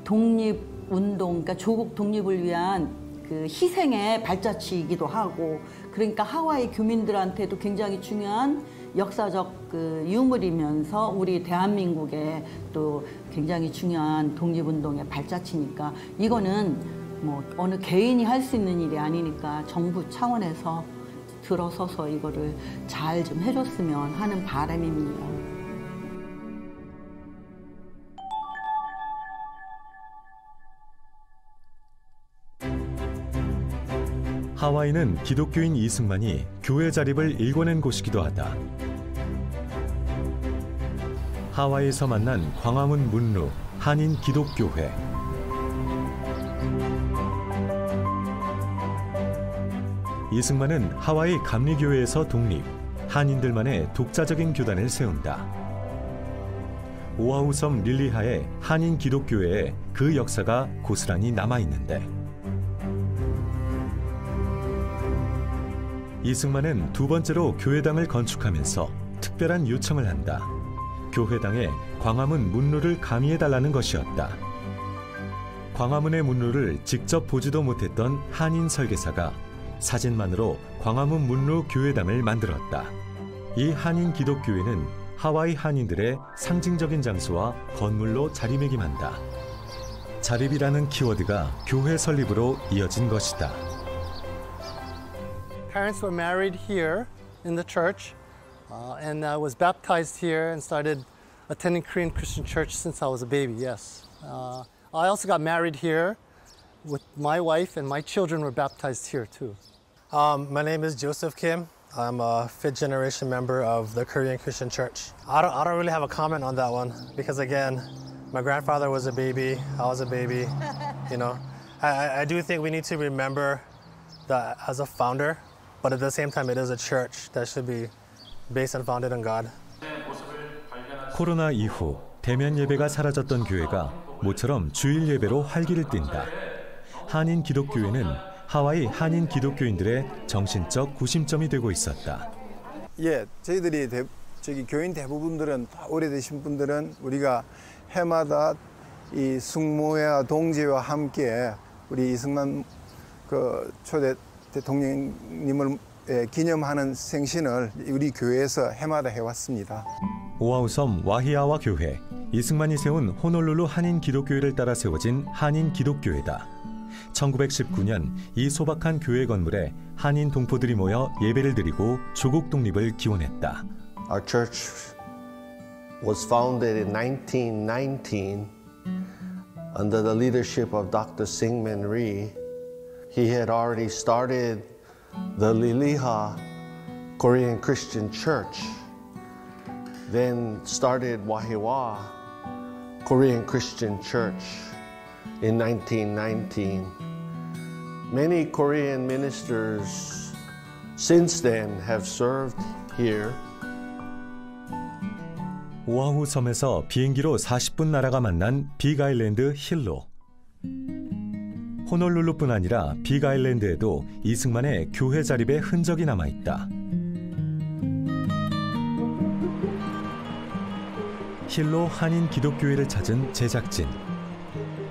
독립운동, 그러니까 조국 독립을 위한 그 희생의 발자취이기도 하고, 그러니까 하와이 교민들한테도 굉장히 중요한 역사적 그 유물이면서 우리 대한민국의 또 굉장히 중요한 독립운동의 발자취니까 이거는 뭐 어느 개인이 할 수 있는 일이 아니니까 정부 차원에서 들어서서 이거를 잘 좀 해줬으면 하는 바람입니다. 하와이는 기독교인 이승만이 교회 자립을 일궈낸 곳이기도 하다. 하와이에서 만난 광화문 문루 한인 기독교회. 이승만은 하와이 감리교회에서 독립, 한인들만의 독자적인 교단을 세운다. 오아후 섬 릴리하의 한인 기독교회에 그 역사가 고스란히 남아있는데, 이승만은 두 번째로 교회당을 건축하면서 특별한 요청을 한다. 교회당에 광화문 문루를 가미해달라는 것이었다. 광화문의 문루를 직접 보지도 못했던 한인 설계사가 사진만으로 광화문 문루 교회당을 만들었다. 이 한인 기독교회는 하와이 한인들의 상징적인 장소와 건물로 자리매김한다. 자립이라는 키워드가 교회 설립으로 이어진 것이다. Parents were married here in the church, and I was baptized here and started attending Korean Christian church since I was a baby, yes. I also got married here with my wife, and my children were baptized here too. My name is Joseph Kim. I'm a fifth generation member of the Korean Christian church. I don't really have a comment on that one because again, my grandfather was a baby, I was a baby, you know. I do think we need to remember that as a founder, but at the same time, it is a church that should be based and founded on God. 코로나 이후 대면 예배가 사라졌던 교회가 모처럼 주일 예배로 활기를 띈다. 한인 기독교회는 하와이 한인 기독교인들의 정신적 구심점이 되고 있었다. 예, 저희들이 교인 대부분들은 오래되신 분들은 우리가 해마다 이 숙모회와 동지와 함께 우리 이승만 그 초대 대통령님을 기념하는 생신을 우리 교회에서 해마다 해왔습니다. 오아후 섬 와히아와 교회, 이승만이 세운 호놀룰루 한인 기독교회를 따라 세워진 한인 기독교회다. 1919년 이 소박한 교회 건물에 한인 동포들이 모여 예배를 드리고 조국 독립을 기원했다. Our church was founded in 1919 under the leadership of Dr. Syngman Rhee. He had already started the Liliha Korean Christian Church, then started Wahiwa Korean Christian Church in 1919. Many Korean ministers since then have served here. 오아후 섬에서 비행기로 40분 나라가 만난 빅아일랜드 힐로. 호놀룰루뿐 아니라 빅아일랜드에도 이승만의 교회 자립의 흔적이 남아있다. 힐로 한인 기독교회를 찾은 제작진.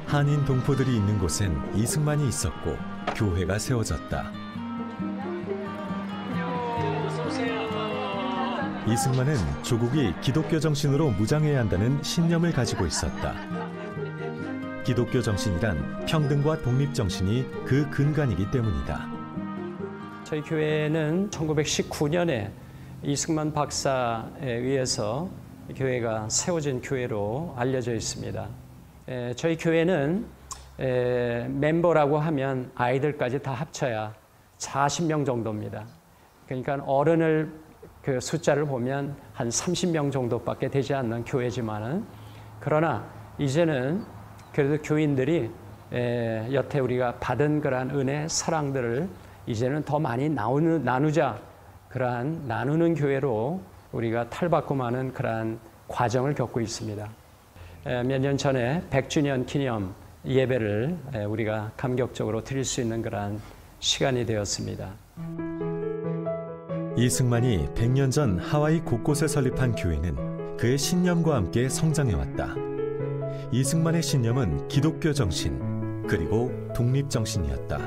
한인 동포들이 있는 곳엔 이승만이 있었고 교회가 세워졌다. 이승만은 조국이 기독교 정신으로 무장해야 한다는 신념을 가지고 있었다. 기독교 정신이란 평등과 독립 정신이 그 근간이기 때문이다. 저희 교회는 1919년에 이승만 박사에 의해서 교회가 세워진 교회로 알려져 있습니다. 저희 교회는 멤버라고 하면 아이들까지 다 합쳐야 40명 정도입니다. 그러니까 어른을 그 숫자를 보면 한 30명 정도밖에 되지 않는 교회지만은, 그러나 이제는 그래도 교인들이 여태 우리가 받은 그러한 은혜, 사랑들을 이제는 더 많이 나누자, 그러한 나누는 교회로 우리가 탈바꿈 하는 그러한 과정을 겪고 있습니다. 몇 년 전에 100주년 기념 예배를 우리가 감격적으로 드릴 수 있는 그러한 시간이 되었습니다. 이승만이 100년 전 하와이 곳곳에 설립한 교회는 그의 신념과 함께 성장해왔다. 이승만의 신념은 기독교 정신, 그리고 독립 정신이었다.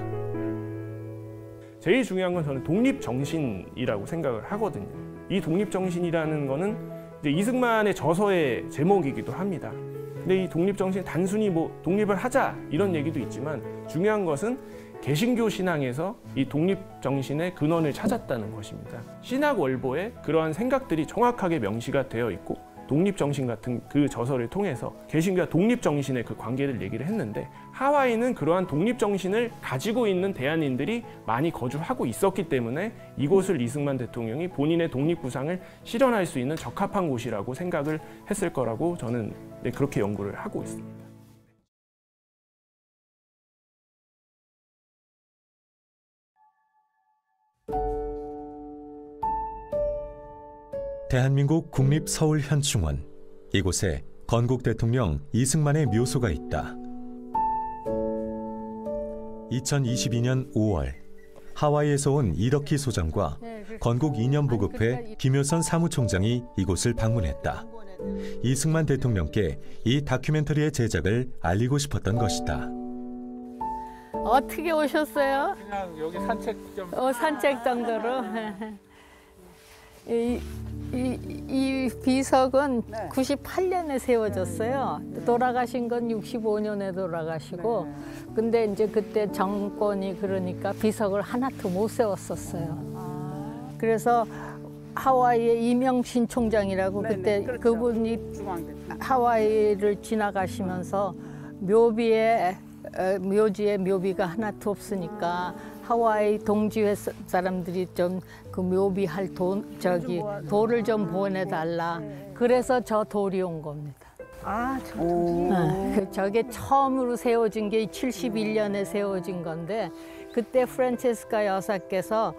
제일 중요한 건 저는 독립 정신이라고 생각을 하거든요. 이 독립 정신이라는 거는 이제 이승만의 저서의 제목이기도 합니다. 근데 이 독립 정신 단순히 뭐 독립을 하자 이런 얘기도 있지만, 중요한 것은 개신교 신앙에서 이 독립 정신의 근원을 찾았다는 것입니다. 신학 월보에 그러한 생각들이 정확하게 명시가 되어 있고, 독립 정신 같은 그 저서를 통해서 개신교와 독립 정신의 그 관계를 얘기를 했는데, 하와이는 그러한 독립 정신을 가지고 있는 대한인들이 많이 거주하고 있었기 때문에 이곳을 이승만 대통령이 본인의 독립 구상을 실현할 수 있는 적합한 곳이라고 생각을 했을 거라고 저는 그렇게 연구를 하고 있습니다. 대한민국 국립서울현충원, 이곳에 건국 대통령 이승만의 묘소가 있다. 2022년 5월 하와이에서 온 이덕희 소장과 건국 이념보급회 김효선 사무총장이 이곳을 방문했다. 이승만 대통령께 이 다큐멘터리의 제작을 알리고 싶었던 것이다. 어떻게 오셨어요? 그냥 여기 산책 좀. 산책 정도로. 이 비석은 98년에 세워졌어요. 돌아가신 건 65년에 돌아가시고, 근데 이제 그때 정권이 그러니까 비석을 하나도 못 세웠었어요. 그래서 하와이의 이명신 총장이라고 그때 그렇죠. 그분이 하와이를 지나가시면서 묘지에 묘비가 하나도 없으니까 하와이 동지회 사람들이 좀 그 묘비할 돌을 좀 보내달라. 그래서 저 돌이 온 겁니다. 아, 저 돌이. 저게 처음으로 세워진 게 71년에 세워진 건데, 그때 프란체스카 여사께서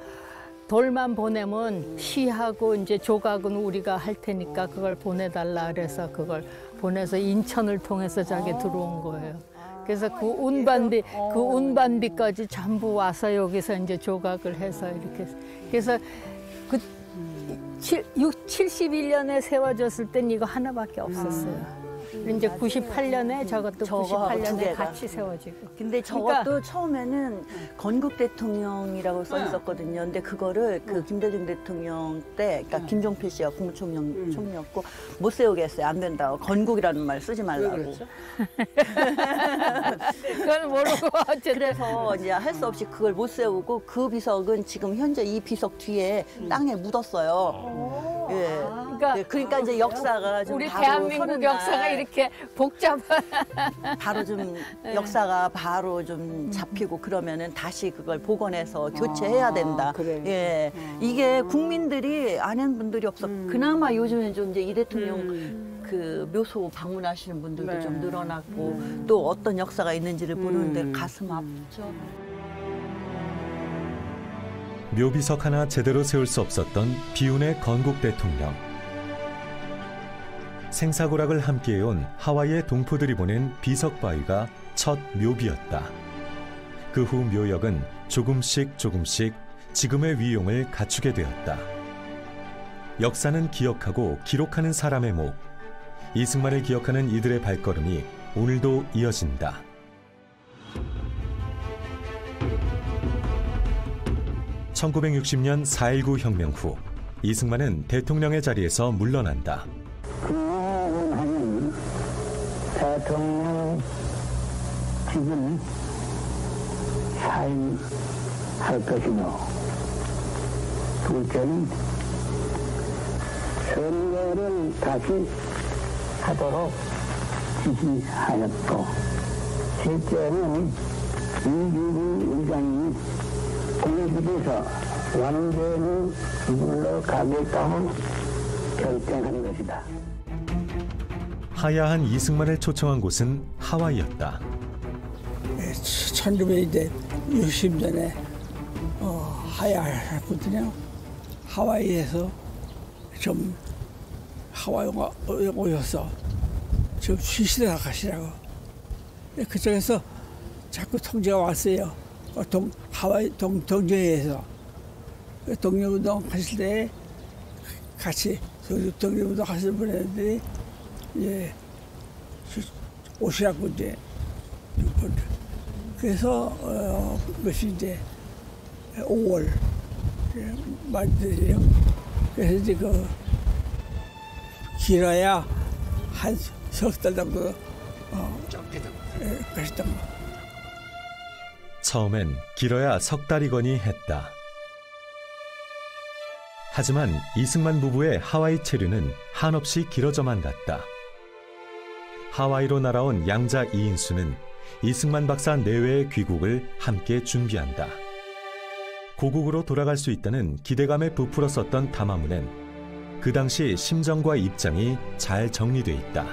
돌만 보내면 시하고 이제 조각은 우리가 할 테니까 그걸 보내달라 그래서 그걸 보내서 인천을 통해서 저게 들어온 거예요. 그래서 그 운반비까지 전부 와서 여기서 이제 조각을 해서 이렇게. 그래서 그 71년에 세워졌을 땐 이거 하나밖에 없었어요. 이제 98년에 저것도 98년에 같이 세워지고. 근데 저것도 처음에는 건국 대통령이라고 써 있었거든요. 근데 그거를 그 김대중 대통령 때, 그러니까 김종필 씨가 국무총리였고 못 세우게 했어요. 안 된다고. 건국이라는 말 쓰지 말라고. 그건 모르고 어쨌든. 그래서 이제 할 수 없이 그걸 못 세우고, 그 비석은 지금 현재 이 비석 뒤에 땅에 묻었어요. 예. 그러니까 이제 역사가 좀 우리 대한민국 역사가 이렇게 복잡한. 바로 좀 역사가 바로 좀 잡히고 그러면은 다시 그걸 복원해서 교체해야 된다. 그래. 예. 이게 국민들이 아는 분들이 없어. 그나마 요즘에 좀 이제 이 대통령 그 묘소 방문하시는 분들도 좀 늘어났고, 또 어떤 역사가 있는지를 보는데 가슴 아프죠. 묘비석 하나 제대로 세울 수 없었던 비운의 건국 대통령. 생사고락을 함께해온 하와이의 동포들이 보낸 비석 바위가 첫 묘비였다. 그 후 묘역은 조금씩 지금의 위용을 갖추게 되었다. 역사는 기억하고 기록하는 사람의 목. 이승만을 기억하는 이들의 발걸음이 오늘도 이어진다. (1960년) 4.19 혁명 후 이승만은 대통령의 자리에서 물러난다. 그는 대통령 직은 사임할 것이며, 둘째는 선거를 다시 하도록 지시하였고, 셋째는 이규근 의장이 공식에서 완전히 물러가겠다고 결정한 것이다. 하야한 이승만을 초청한 곳은 하와이였다. 1960년에 하야를 했거든요. 하와이에서 좀 하와이 오셔서 좀 쉬시다 가시라고. 그쪽에서 자꾸 통제가 왔어요. 하와이 동정회에서 독립운동 하실 때 같이 독립운동 하시는 분들이 오시라고 이제. 그래서 그것이 이제 5월 말이에요. 그래서 이제 그 길어야 한 석 달 정도 가셨던 거. 처음엔 길어야 석 달이거니 했다. 하지만 이승만 부부의 하와이 체류는 한없이 길어져만 갔다. 하와이로 날아온 양자 이인수는 이승만 박사 내외의 귀국을 함께 준비한다. 고국으로 돌아갈 수 있다는 기대감에 부풀어 썼던 담화문엔 그 당시 심정과 입장이 잘 정리돼 있다.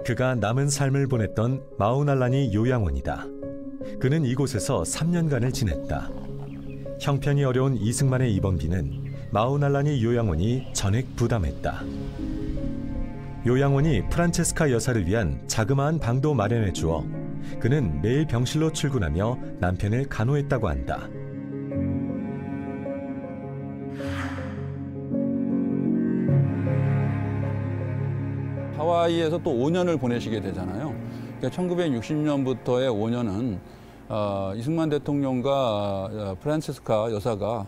그가 남은 삶을 보냈던 마우날라니 요양원이다. 그는 이곳에서 3년간을 지냈다. 형편이 어려운 이승만의 입원비는 마우날라니 요양원이 전액 부담했다. 요양원이 프란체스카 여사를 위한 자그마한 방도 마련해 주어 그는 매일 병실로 출근하며 남편을 간호했다고 한다. 하와이에서 또 5년을 보내시게 되잖아요. 그러니까 1960년부터의 5년은 이승만 대통령과 프란체스카 여사가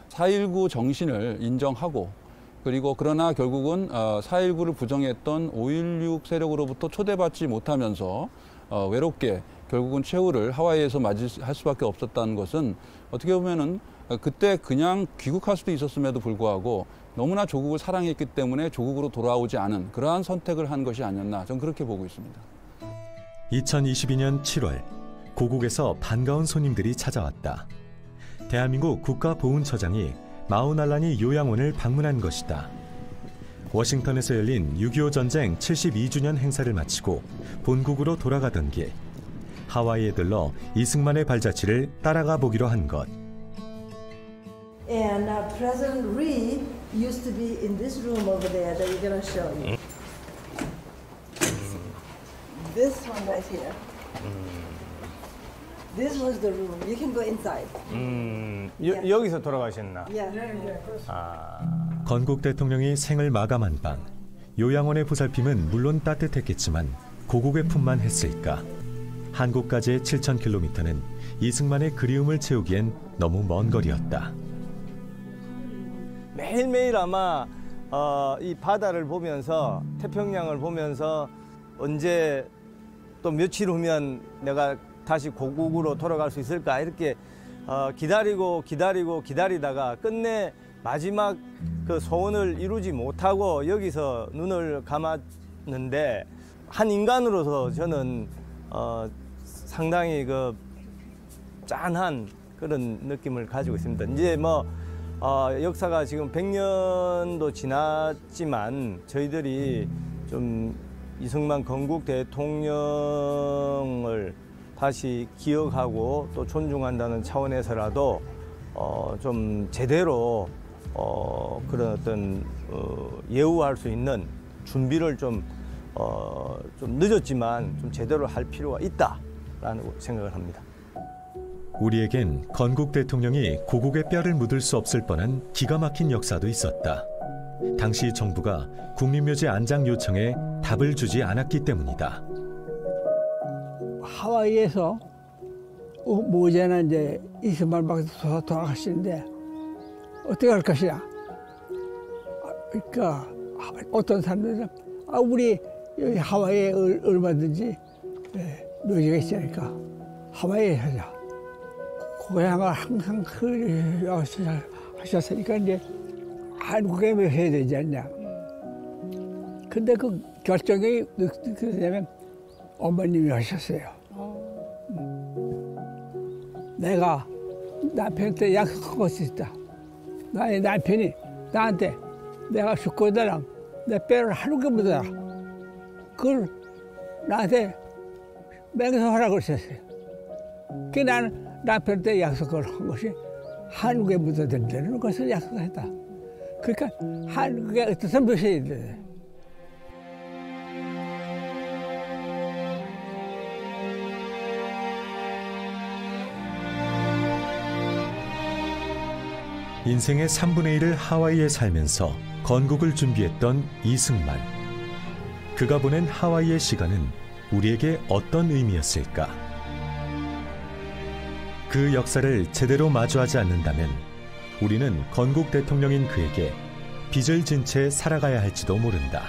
4.19 정신을 인정하고, 그리고 그러나 결국은 4.19를 부정했던 5.16 세력으로부터 초대받지 못하면서 외롭게 결국은 최후를 하와이에서 맞이할 수밖에 없었다는 것은 어떻게 보면은 그때 그냥 귀국할 수도 있었음에도 불구하고 너무나 조국을 사랑했기 때문에 조국으로 돌아오지 않은 그러한 선택을 한 것이 아니었나, 저는 그렇게 보고 있습니다. 2022년 7월 고국에서 반가운 손님들이 찾아왔다. 대한민국 국가보훈처장이 마우날라니 요양원을 방문한 것이다. 워싱턴에서 열린 6.25 전쟁 72주년 행사를 마치고 본국으로 돌아가던 길, 하와이에 들러 이승만의 발자취를 따라가 보기로 한 것. And President Rhee used to be in this room over there that we're going to show you. This one right here. This was the room. You can go inside. 여기서 돌아가셨나? 건국 대통령이 생을 마감한 방, 요양원의 보살핌은 물론 따뜻했겠지만 고국의 품만 했을까? 한국까지의 7,000km는 이승만의 그리움을 채우기엔 너무 먼 거리였다. 매일매일 아마 이 바다를 보면서, 태평양을 보면서 언제 또 며칠 후면 내가 다시 고국으로 돌아갈 수 있을까, 이렇게 기다리다가 끝내 마지막 그 소원을 이루지 못하고 여기서 눈을 감았는데, 한 인간으로서 저는 상당히 그 짠한 그런 느낌을 가지고 있습니다. 이제 뭐 역사가 지금 100년도 지났지만 저희들이 좀 이승만 건국 대통령을 다시 기억하고 또 존중한다는 차원에서라도 좀 제대로 그런 어떤 예우할 수 있는 준비를 좀 늦었지만 좀 제대로 할 필요가 있다라는 생각을 합니다. 우리에겐 건국 대통령이 고국의 뼈를 묻을 수 없을 뻔한 기가 막힌 역사도 있었다. 당시 정부가 국립묘지 안장 요청에 답을 주지 않았기 때문이다. 하와이에서 모자는 이제 이승만 박사 돌아가시는데 어떻게 할 것이냐. 그러니까 어떤 사람들은 우리 여기 하와이에 얼마든지 묘지가 있으니까 하와이에 하자. 고향을 항상 하셨으니까 이제 한국에 해야 되지 않냐. 근데 그 결정이 어떻게 되면 어머님이 하셨어요. 내가 남편한테 약속한 것이 있다. 나의 남편이 나한테 내가 죽고 나랑 내 뼈를 한국에 묻어라. 그걸 나한테 맹세하라고 그랬어요. 그래서 나는 남편한테 약속을 한 것이 한국에 묻어든다는 것을 약속했다. 그러니까 한국에 어떤 묻어야 돼. 인생의 3분의 1을 하와이에 살면서 건국을 준비했던 이승만. 그가 보낸 하와이의 시간은 우리에게 어떤 의미였을까? 그 역사를 제대로 마주하지 않는다면 우리는 건국 대통령인 그에게 빚을 진 채 살아가야 할지도 모른다.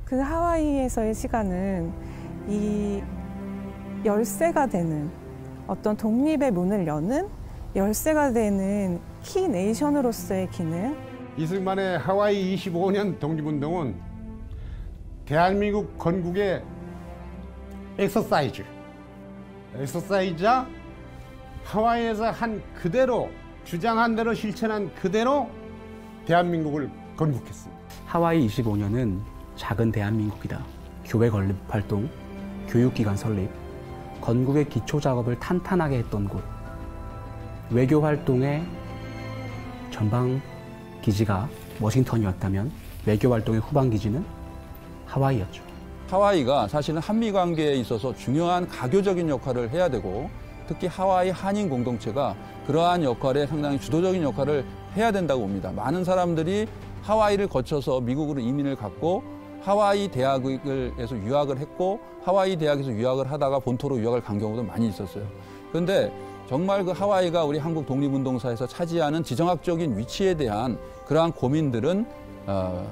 그 하와이에서의 시간은 이 열쇠가 되는 어떤 독립의 문을 여는 열쇠가 되는 키 네이션으로서의 기능. 이승만의 하와이 25년 독립운동은 대한민국 건국의 엑서사이즈자 하와이에서 한 그대로 주장한 대로 실천한 그대로 대한민국을 건국했습니다. 하와이 25년은 작은 대한민국이다. 교회 건립 활동, 교육기관 설립, 건국의 기초 작업을 탄탄하게 했던 곳. 외교 활동의 전방 기지가 워싱턴이었다면 외교 활동의 후방 기지는 하와이였죠. 하와이가 사실은 한미 관계에 있어서 중요한 가교적인 역할을 해야 되고 특히 하와이 한인 공동체가 그러한 역할에 상당히 주도적인 역할을 해야 된다고 봅니다. 많은 사람들이 하와이를 거쳐서 미국으로 이민을 갔고 하와이 대학에서 유학을 했고 하와이 대학에서 유학을 하다가 본토로 유학을 간 경우도 많이 있었어요. 그런데 정말 그 하와이가 우리 한국 독립운동사에서 차지하는 지정학적인 위치에 대한 그러한 고민들은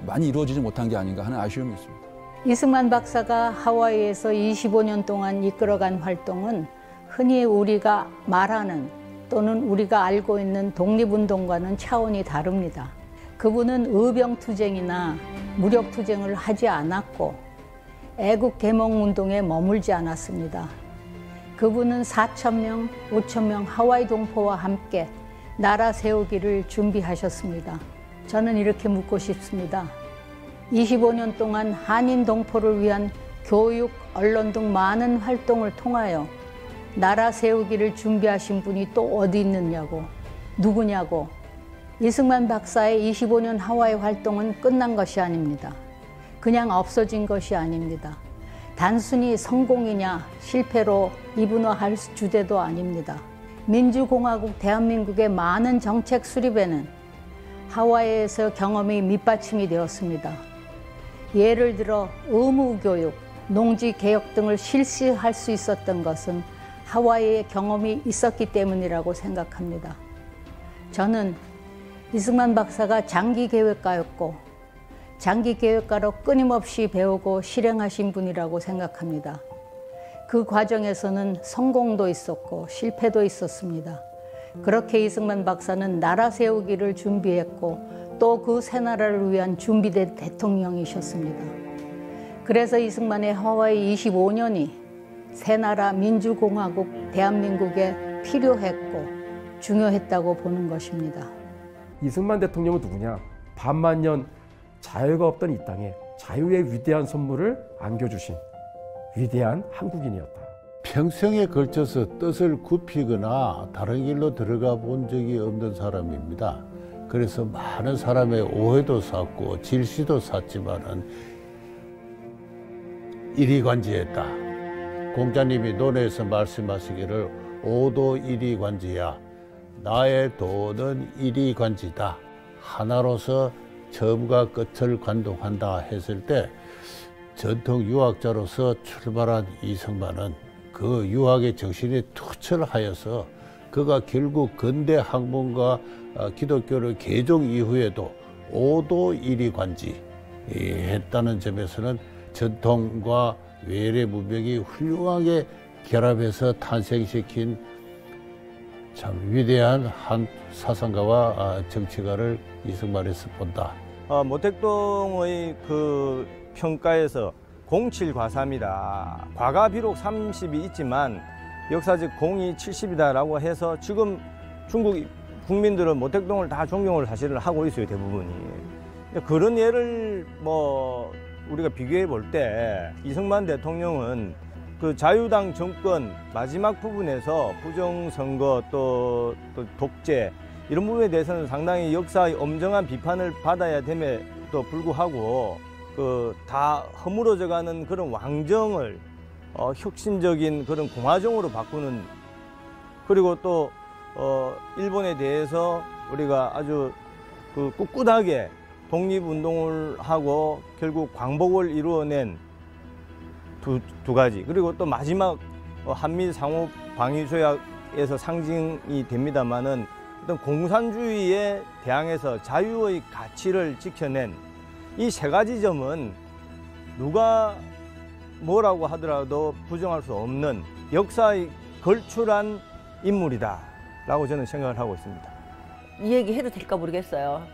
많이 이루어지지 못한 게 아닌가 하는 아쉬움이 있습니다. 이승만 박사가 하와이에서 25년 동안 이끌어간 활동은 흔히 우리가 말하는 또는 우리가 알고 있는 독립운동과는 차원이 다릅니다. 그분은 의병투쟁이나 무력투쟁을 하지 않았고 애국개몽운동에 머물지 않았습니다. 그분은 4,000명, 5,000명 하와이 동포와 함께 나라 세우기를 준비하셨습니다. 저는 이렇게 묻고 싶습니다. 25년 동안 한인 동포를 위한 교육, 언론 등 많은 활동을 통하여 나라 세우기를 준비하신 분이 또 어디 있느냐고, 누구냐고. 이승만 박사의 25년 하와이 활동은 끝난 것이 아닙니다. 그냥 없어진 것이 아닙니다. 단순히 성공이냐 실패로 이분화할 주제도 아닙니다. 민주공화국 대한민국의 많은 정책 수립에는 하와이에서 경험이 밑받침이 되었습니다. 예를 들어 의무교육, 농지개혁 등을 실시할 수 있었던 것은 하와이의 경험이 있었기 때문이라고 생각합니다. 저는 이승만 박사가 장기계획가였고 장기계획가로 끊임없이 배우고 실행하신 분이라고 생각합니다. 그 과정에서는 성공도 있었고 실패도 있었습니다. 그렇게 이승만 박사는 나라 세우기를 준비했고 또 그 새 나라를 위한 준비된 대통령이셨습니다. 그래서 이승만의 하와이 25년이 새 나라 민주공화국 대한민국에 필요했고 중요했다고 보는 것입니다. 이승만 대통령은 누구냐? 반만년 자유가 없던 이 땅에 자유의 위대한 선물을 안겨주신 위대한 한국인이었다. 평생에 걸쳐서 뜻을 굽히거나 다른 길로 들어가 본 적이 없는 사람입니다. 그래서 많은 사람의 오해도 샀고 질시도 샀지만은 이리관지했다. 공자님이 논에서 말씀하시기를 오도 이리관지야. 나의 도는 이리관지다. 하나로서 처음과 끝을 관통한다 했을 때 전통 유학자로서 출발한 이승만은 그 유학의 정신에 투철하여서 그가 결국 근대 학문과 기독교를 개종 이후에도 오도 이리관지 했다는 점에서는 전통과 외래 문명이 훌륭하게 결합해서 탄생시킨 참 위대한 한 사상가와 정치가를 이승만에서 본다. 모택동의 그 평가에서 07과사입니다. 과가 비록 30이 있지만 역사적 공이 70이다라고 해서 지금 중국 국민들은 모택동을 다 존경을 사실은 하고 있어요, 대부분이. 그런 예를 뭐 우리가 비교해 볼 때 이승만 대통령은 그 자유당 정권 마지막 부분에서 부정선거 또 독재 이런 부분에 대해서는 상당히 역사의 엄정한 비판을 받아야 됨에도 불구하고 그 다 허물어져가는 그런 왕정을 혁신적인 그런 공화정으로 바꾸는, 그리고 또 일본에 대해서 우리가 아주 그 꿋꿋하게 독립운동을 하고 결국 광복을 이루어낸 두 가지, 그리고 또 마지막 한미 상호 방위 조약에서 상징이 됩니다만은 어떤 공산주의에 대항해서 자유의 가치를 지켜낸 이 세 가지 점은 누가 뭐라고 하더라도 부정할 수 없는 역사의 걸출한 인물이다라고 저는 생각을 하고 있습니다. 이 얘기 해도 될까 모르겠어요.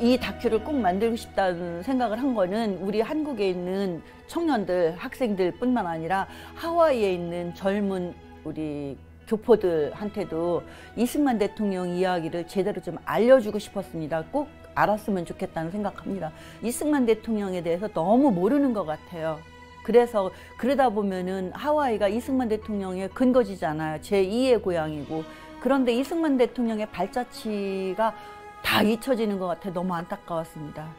이 다큐를 꼭 만들고 싶다는 생각을 한 거는 우리 한국에 있는 청년들, 학생들 뿐만 아니라 하와이에 있는 젊은 우리 교포들한테도 이승만 대통령 이야기를 제대로 좀 알려주고 싶었습니다. 꼭 알았으면 좋겠다는 생각합니다. 이승만 대통령에 대해서 너무 모르는 것 같아요. 그래서 그러다 보면은 하와이가 이승만 대통령의 근거지잖아요. 제2의 고향이고. 그런데 이승만 대통령의 발자취가 다 잊혀지는 것 같아 너무 안타까웠습니다.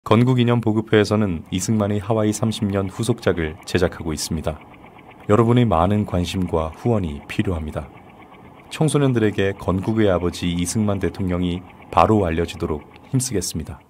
건국이념보급회에서는 이승만의 하와이 30년 후속작을 제작하고 있습니다. 여러분의 많은 관심과 후원이 필요합니다. 청소년들에게 건국의 아버지 이승만 대통령이 바로 알려지도록 힘쓰겠습니다.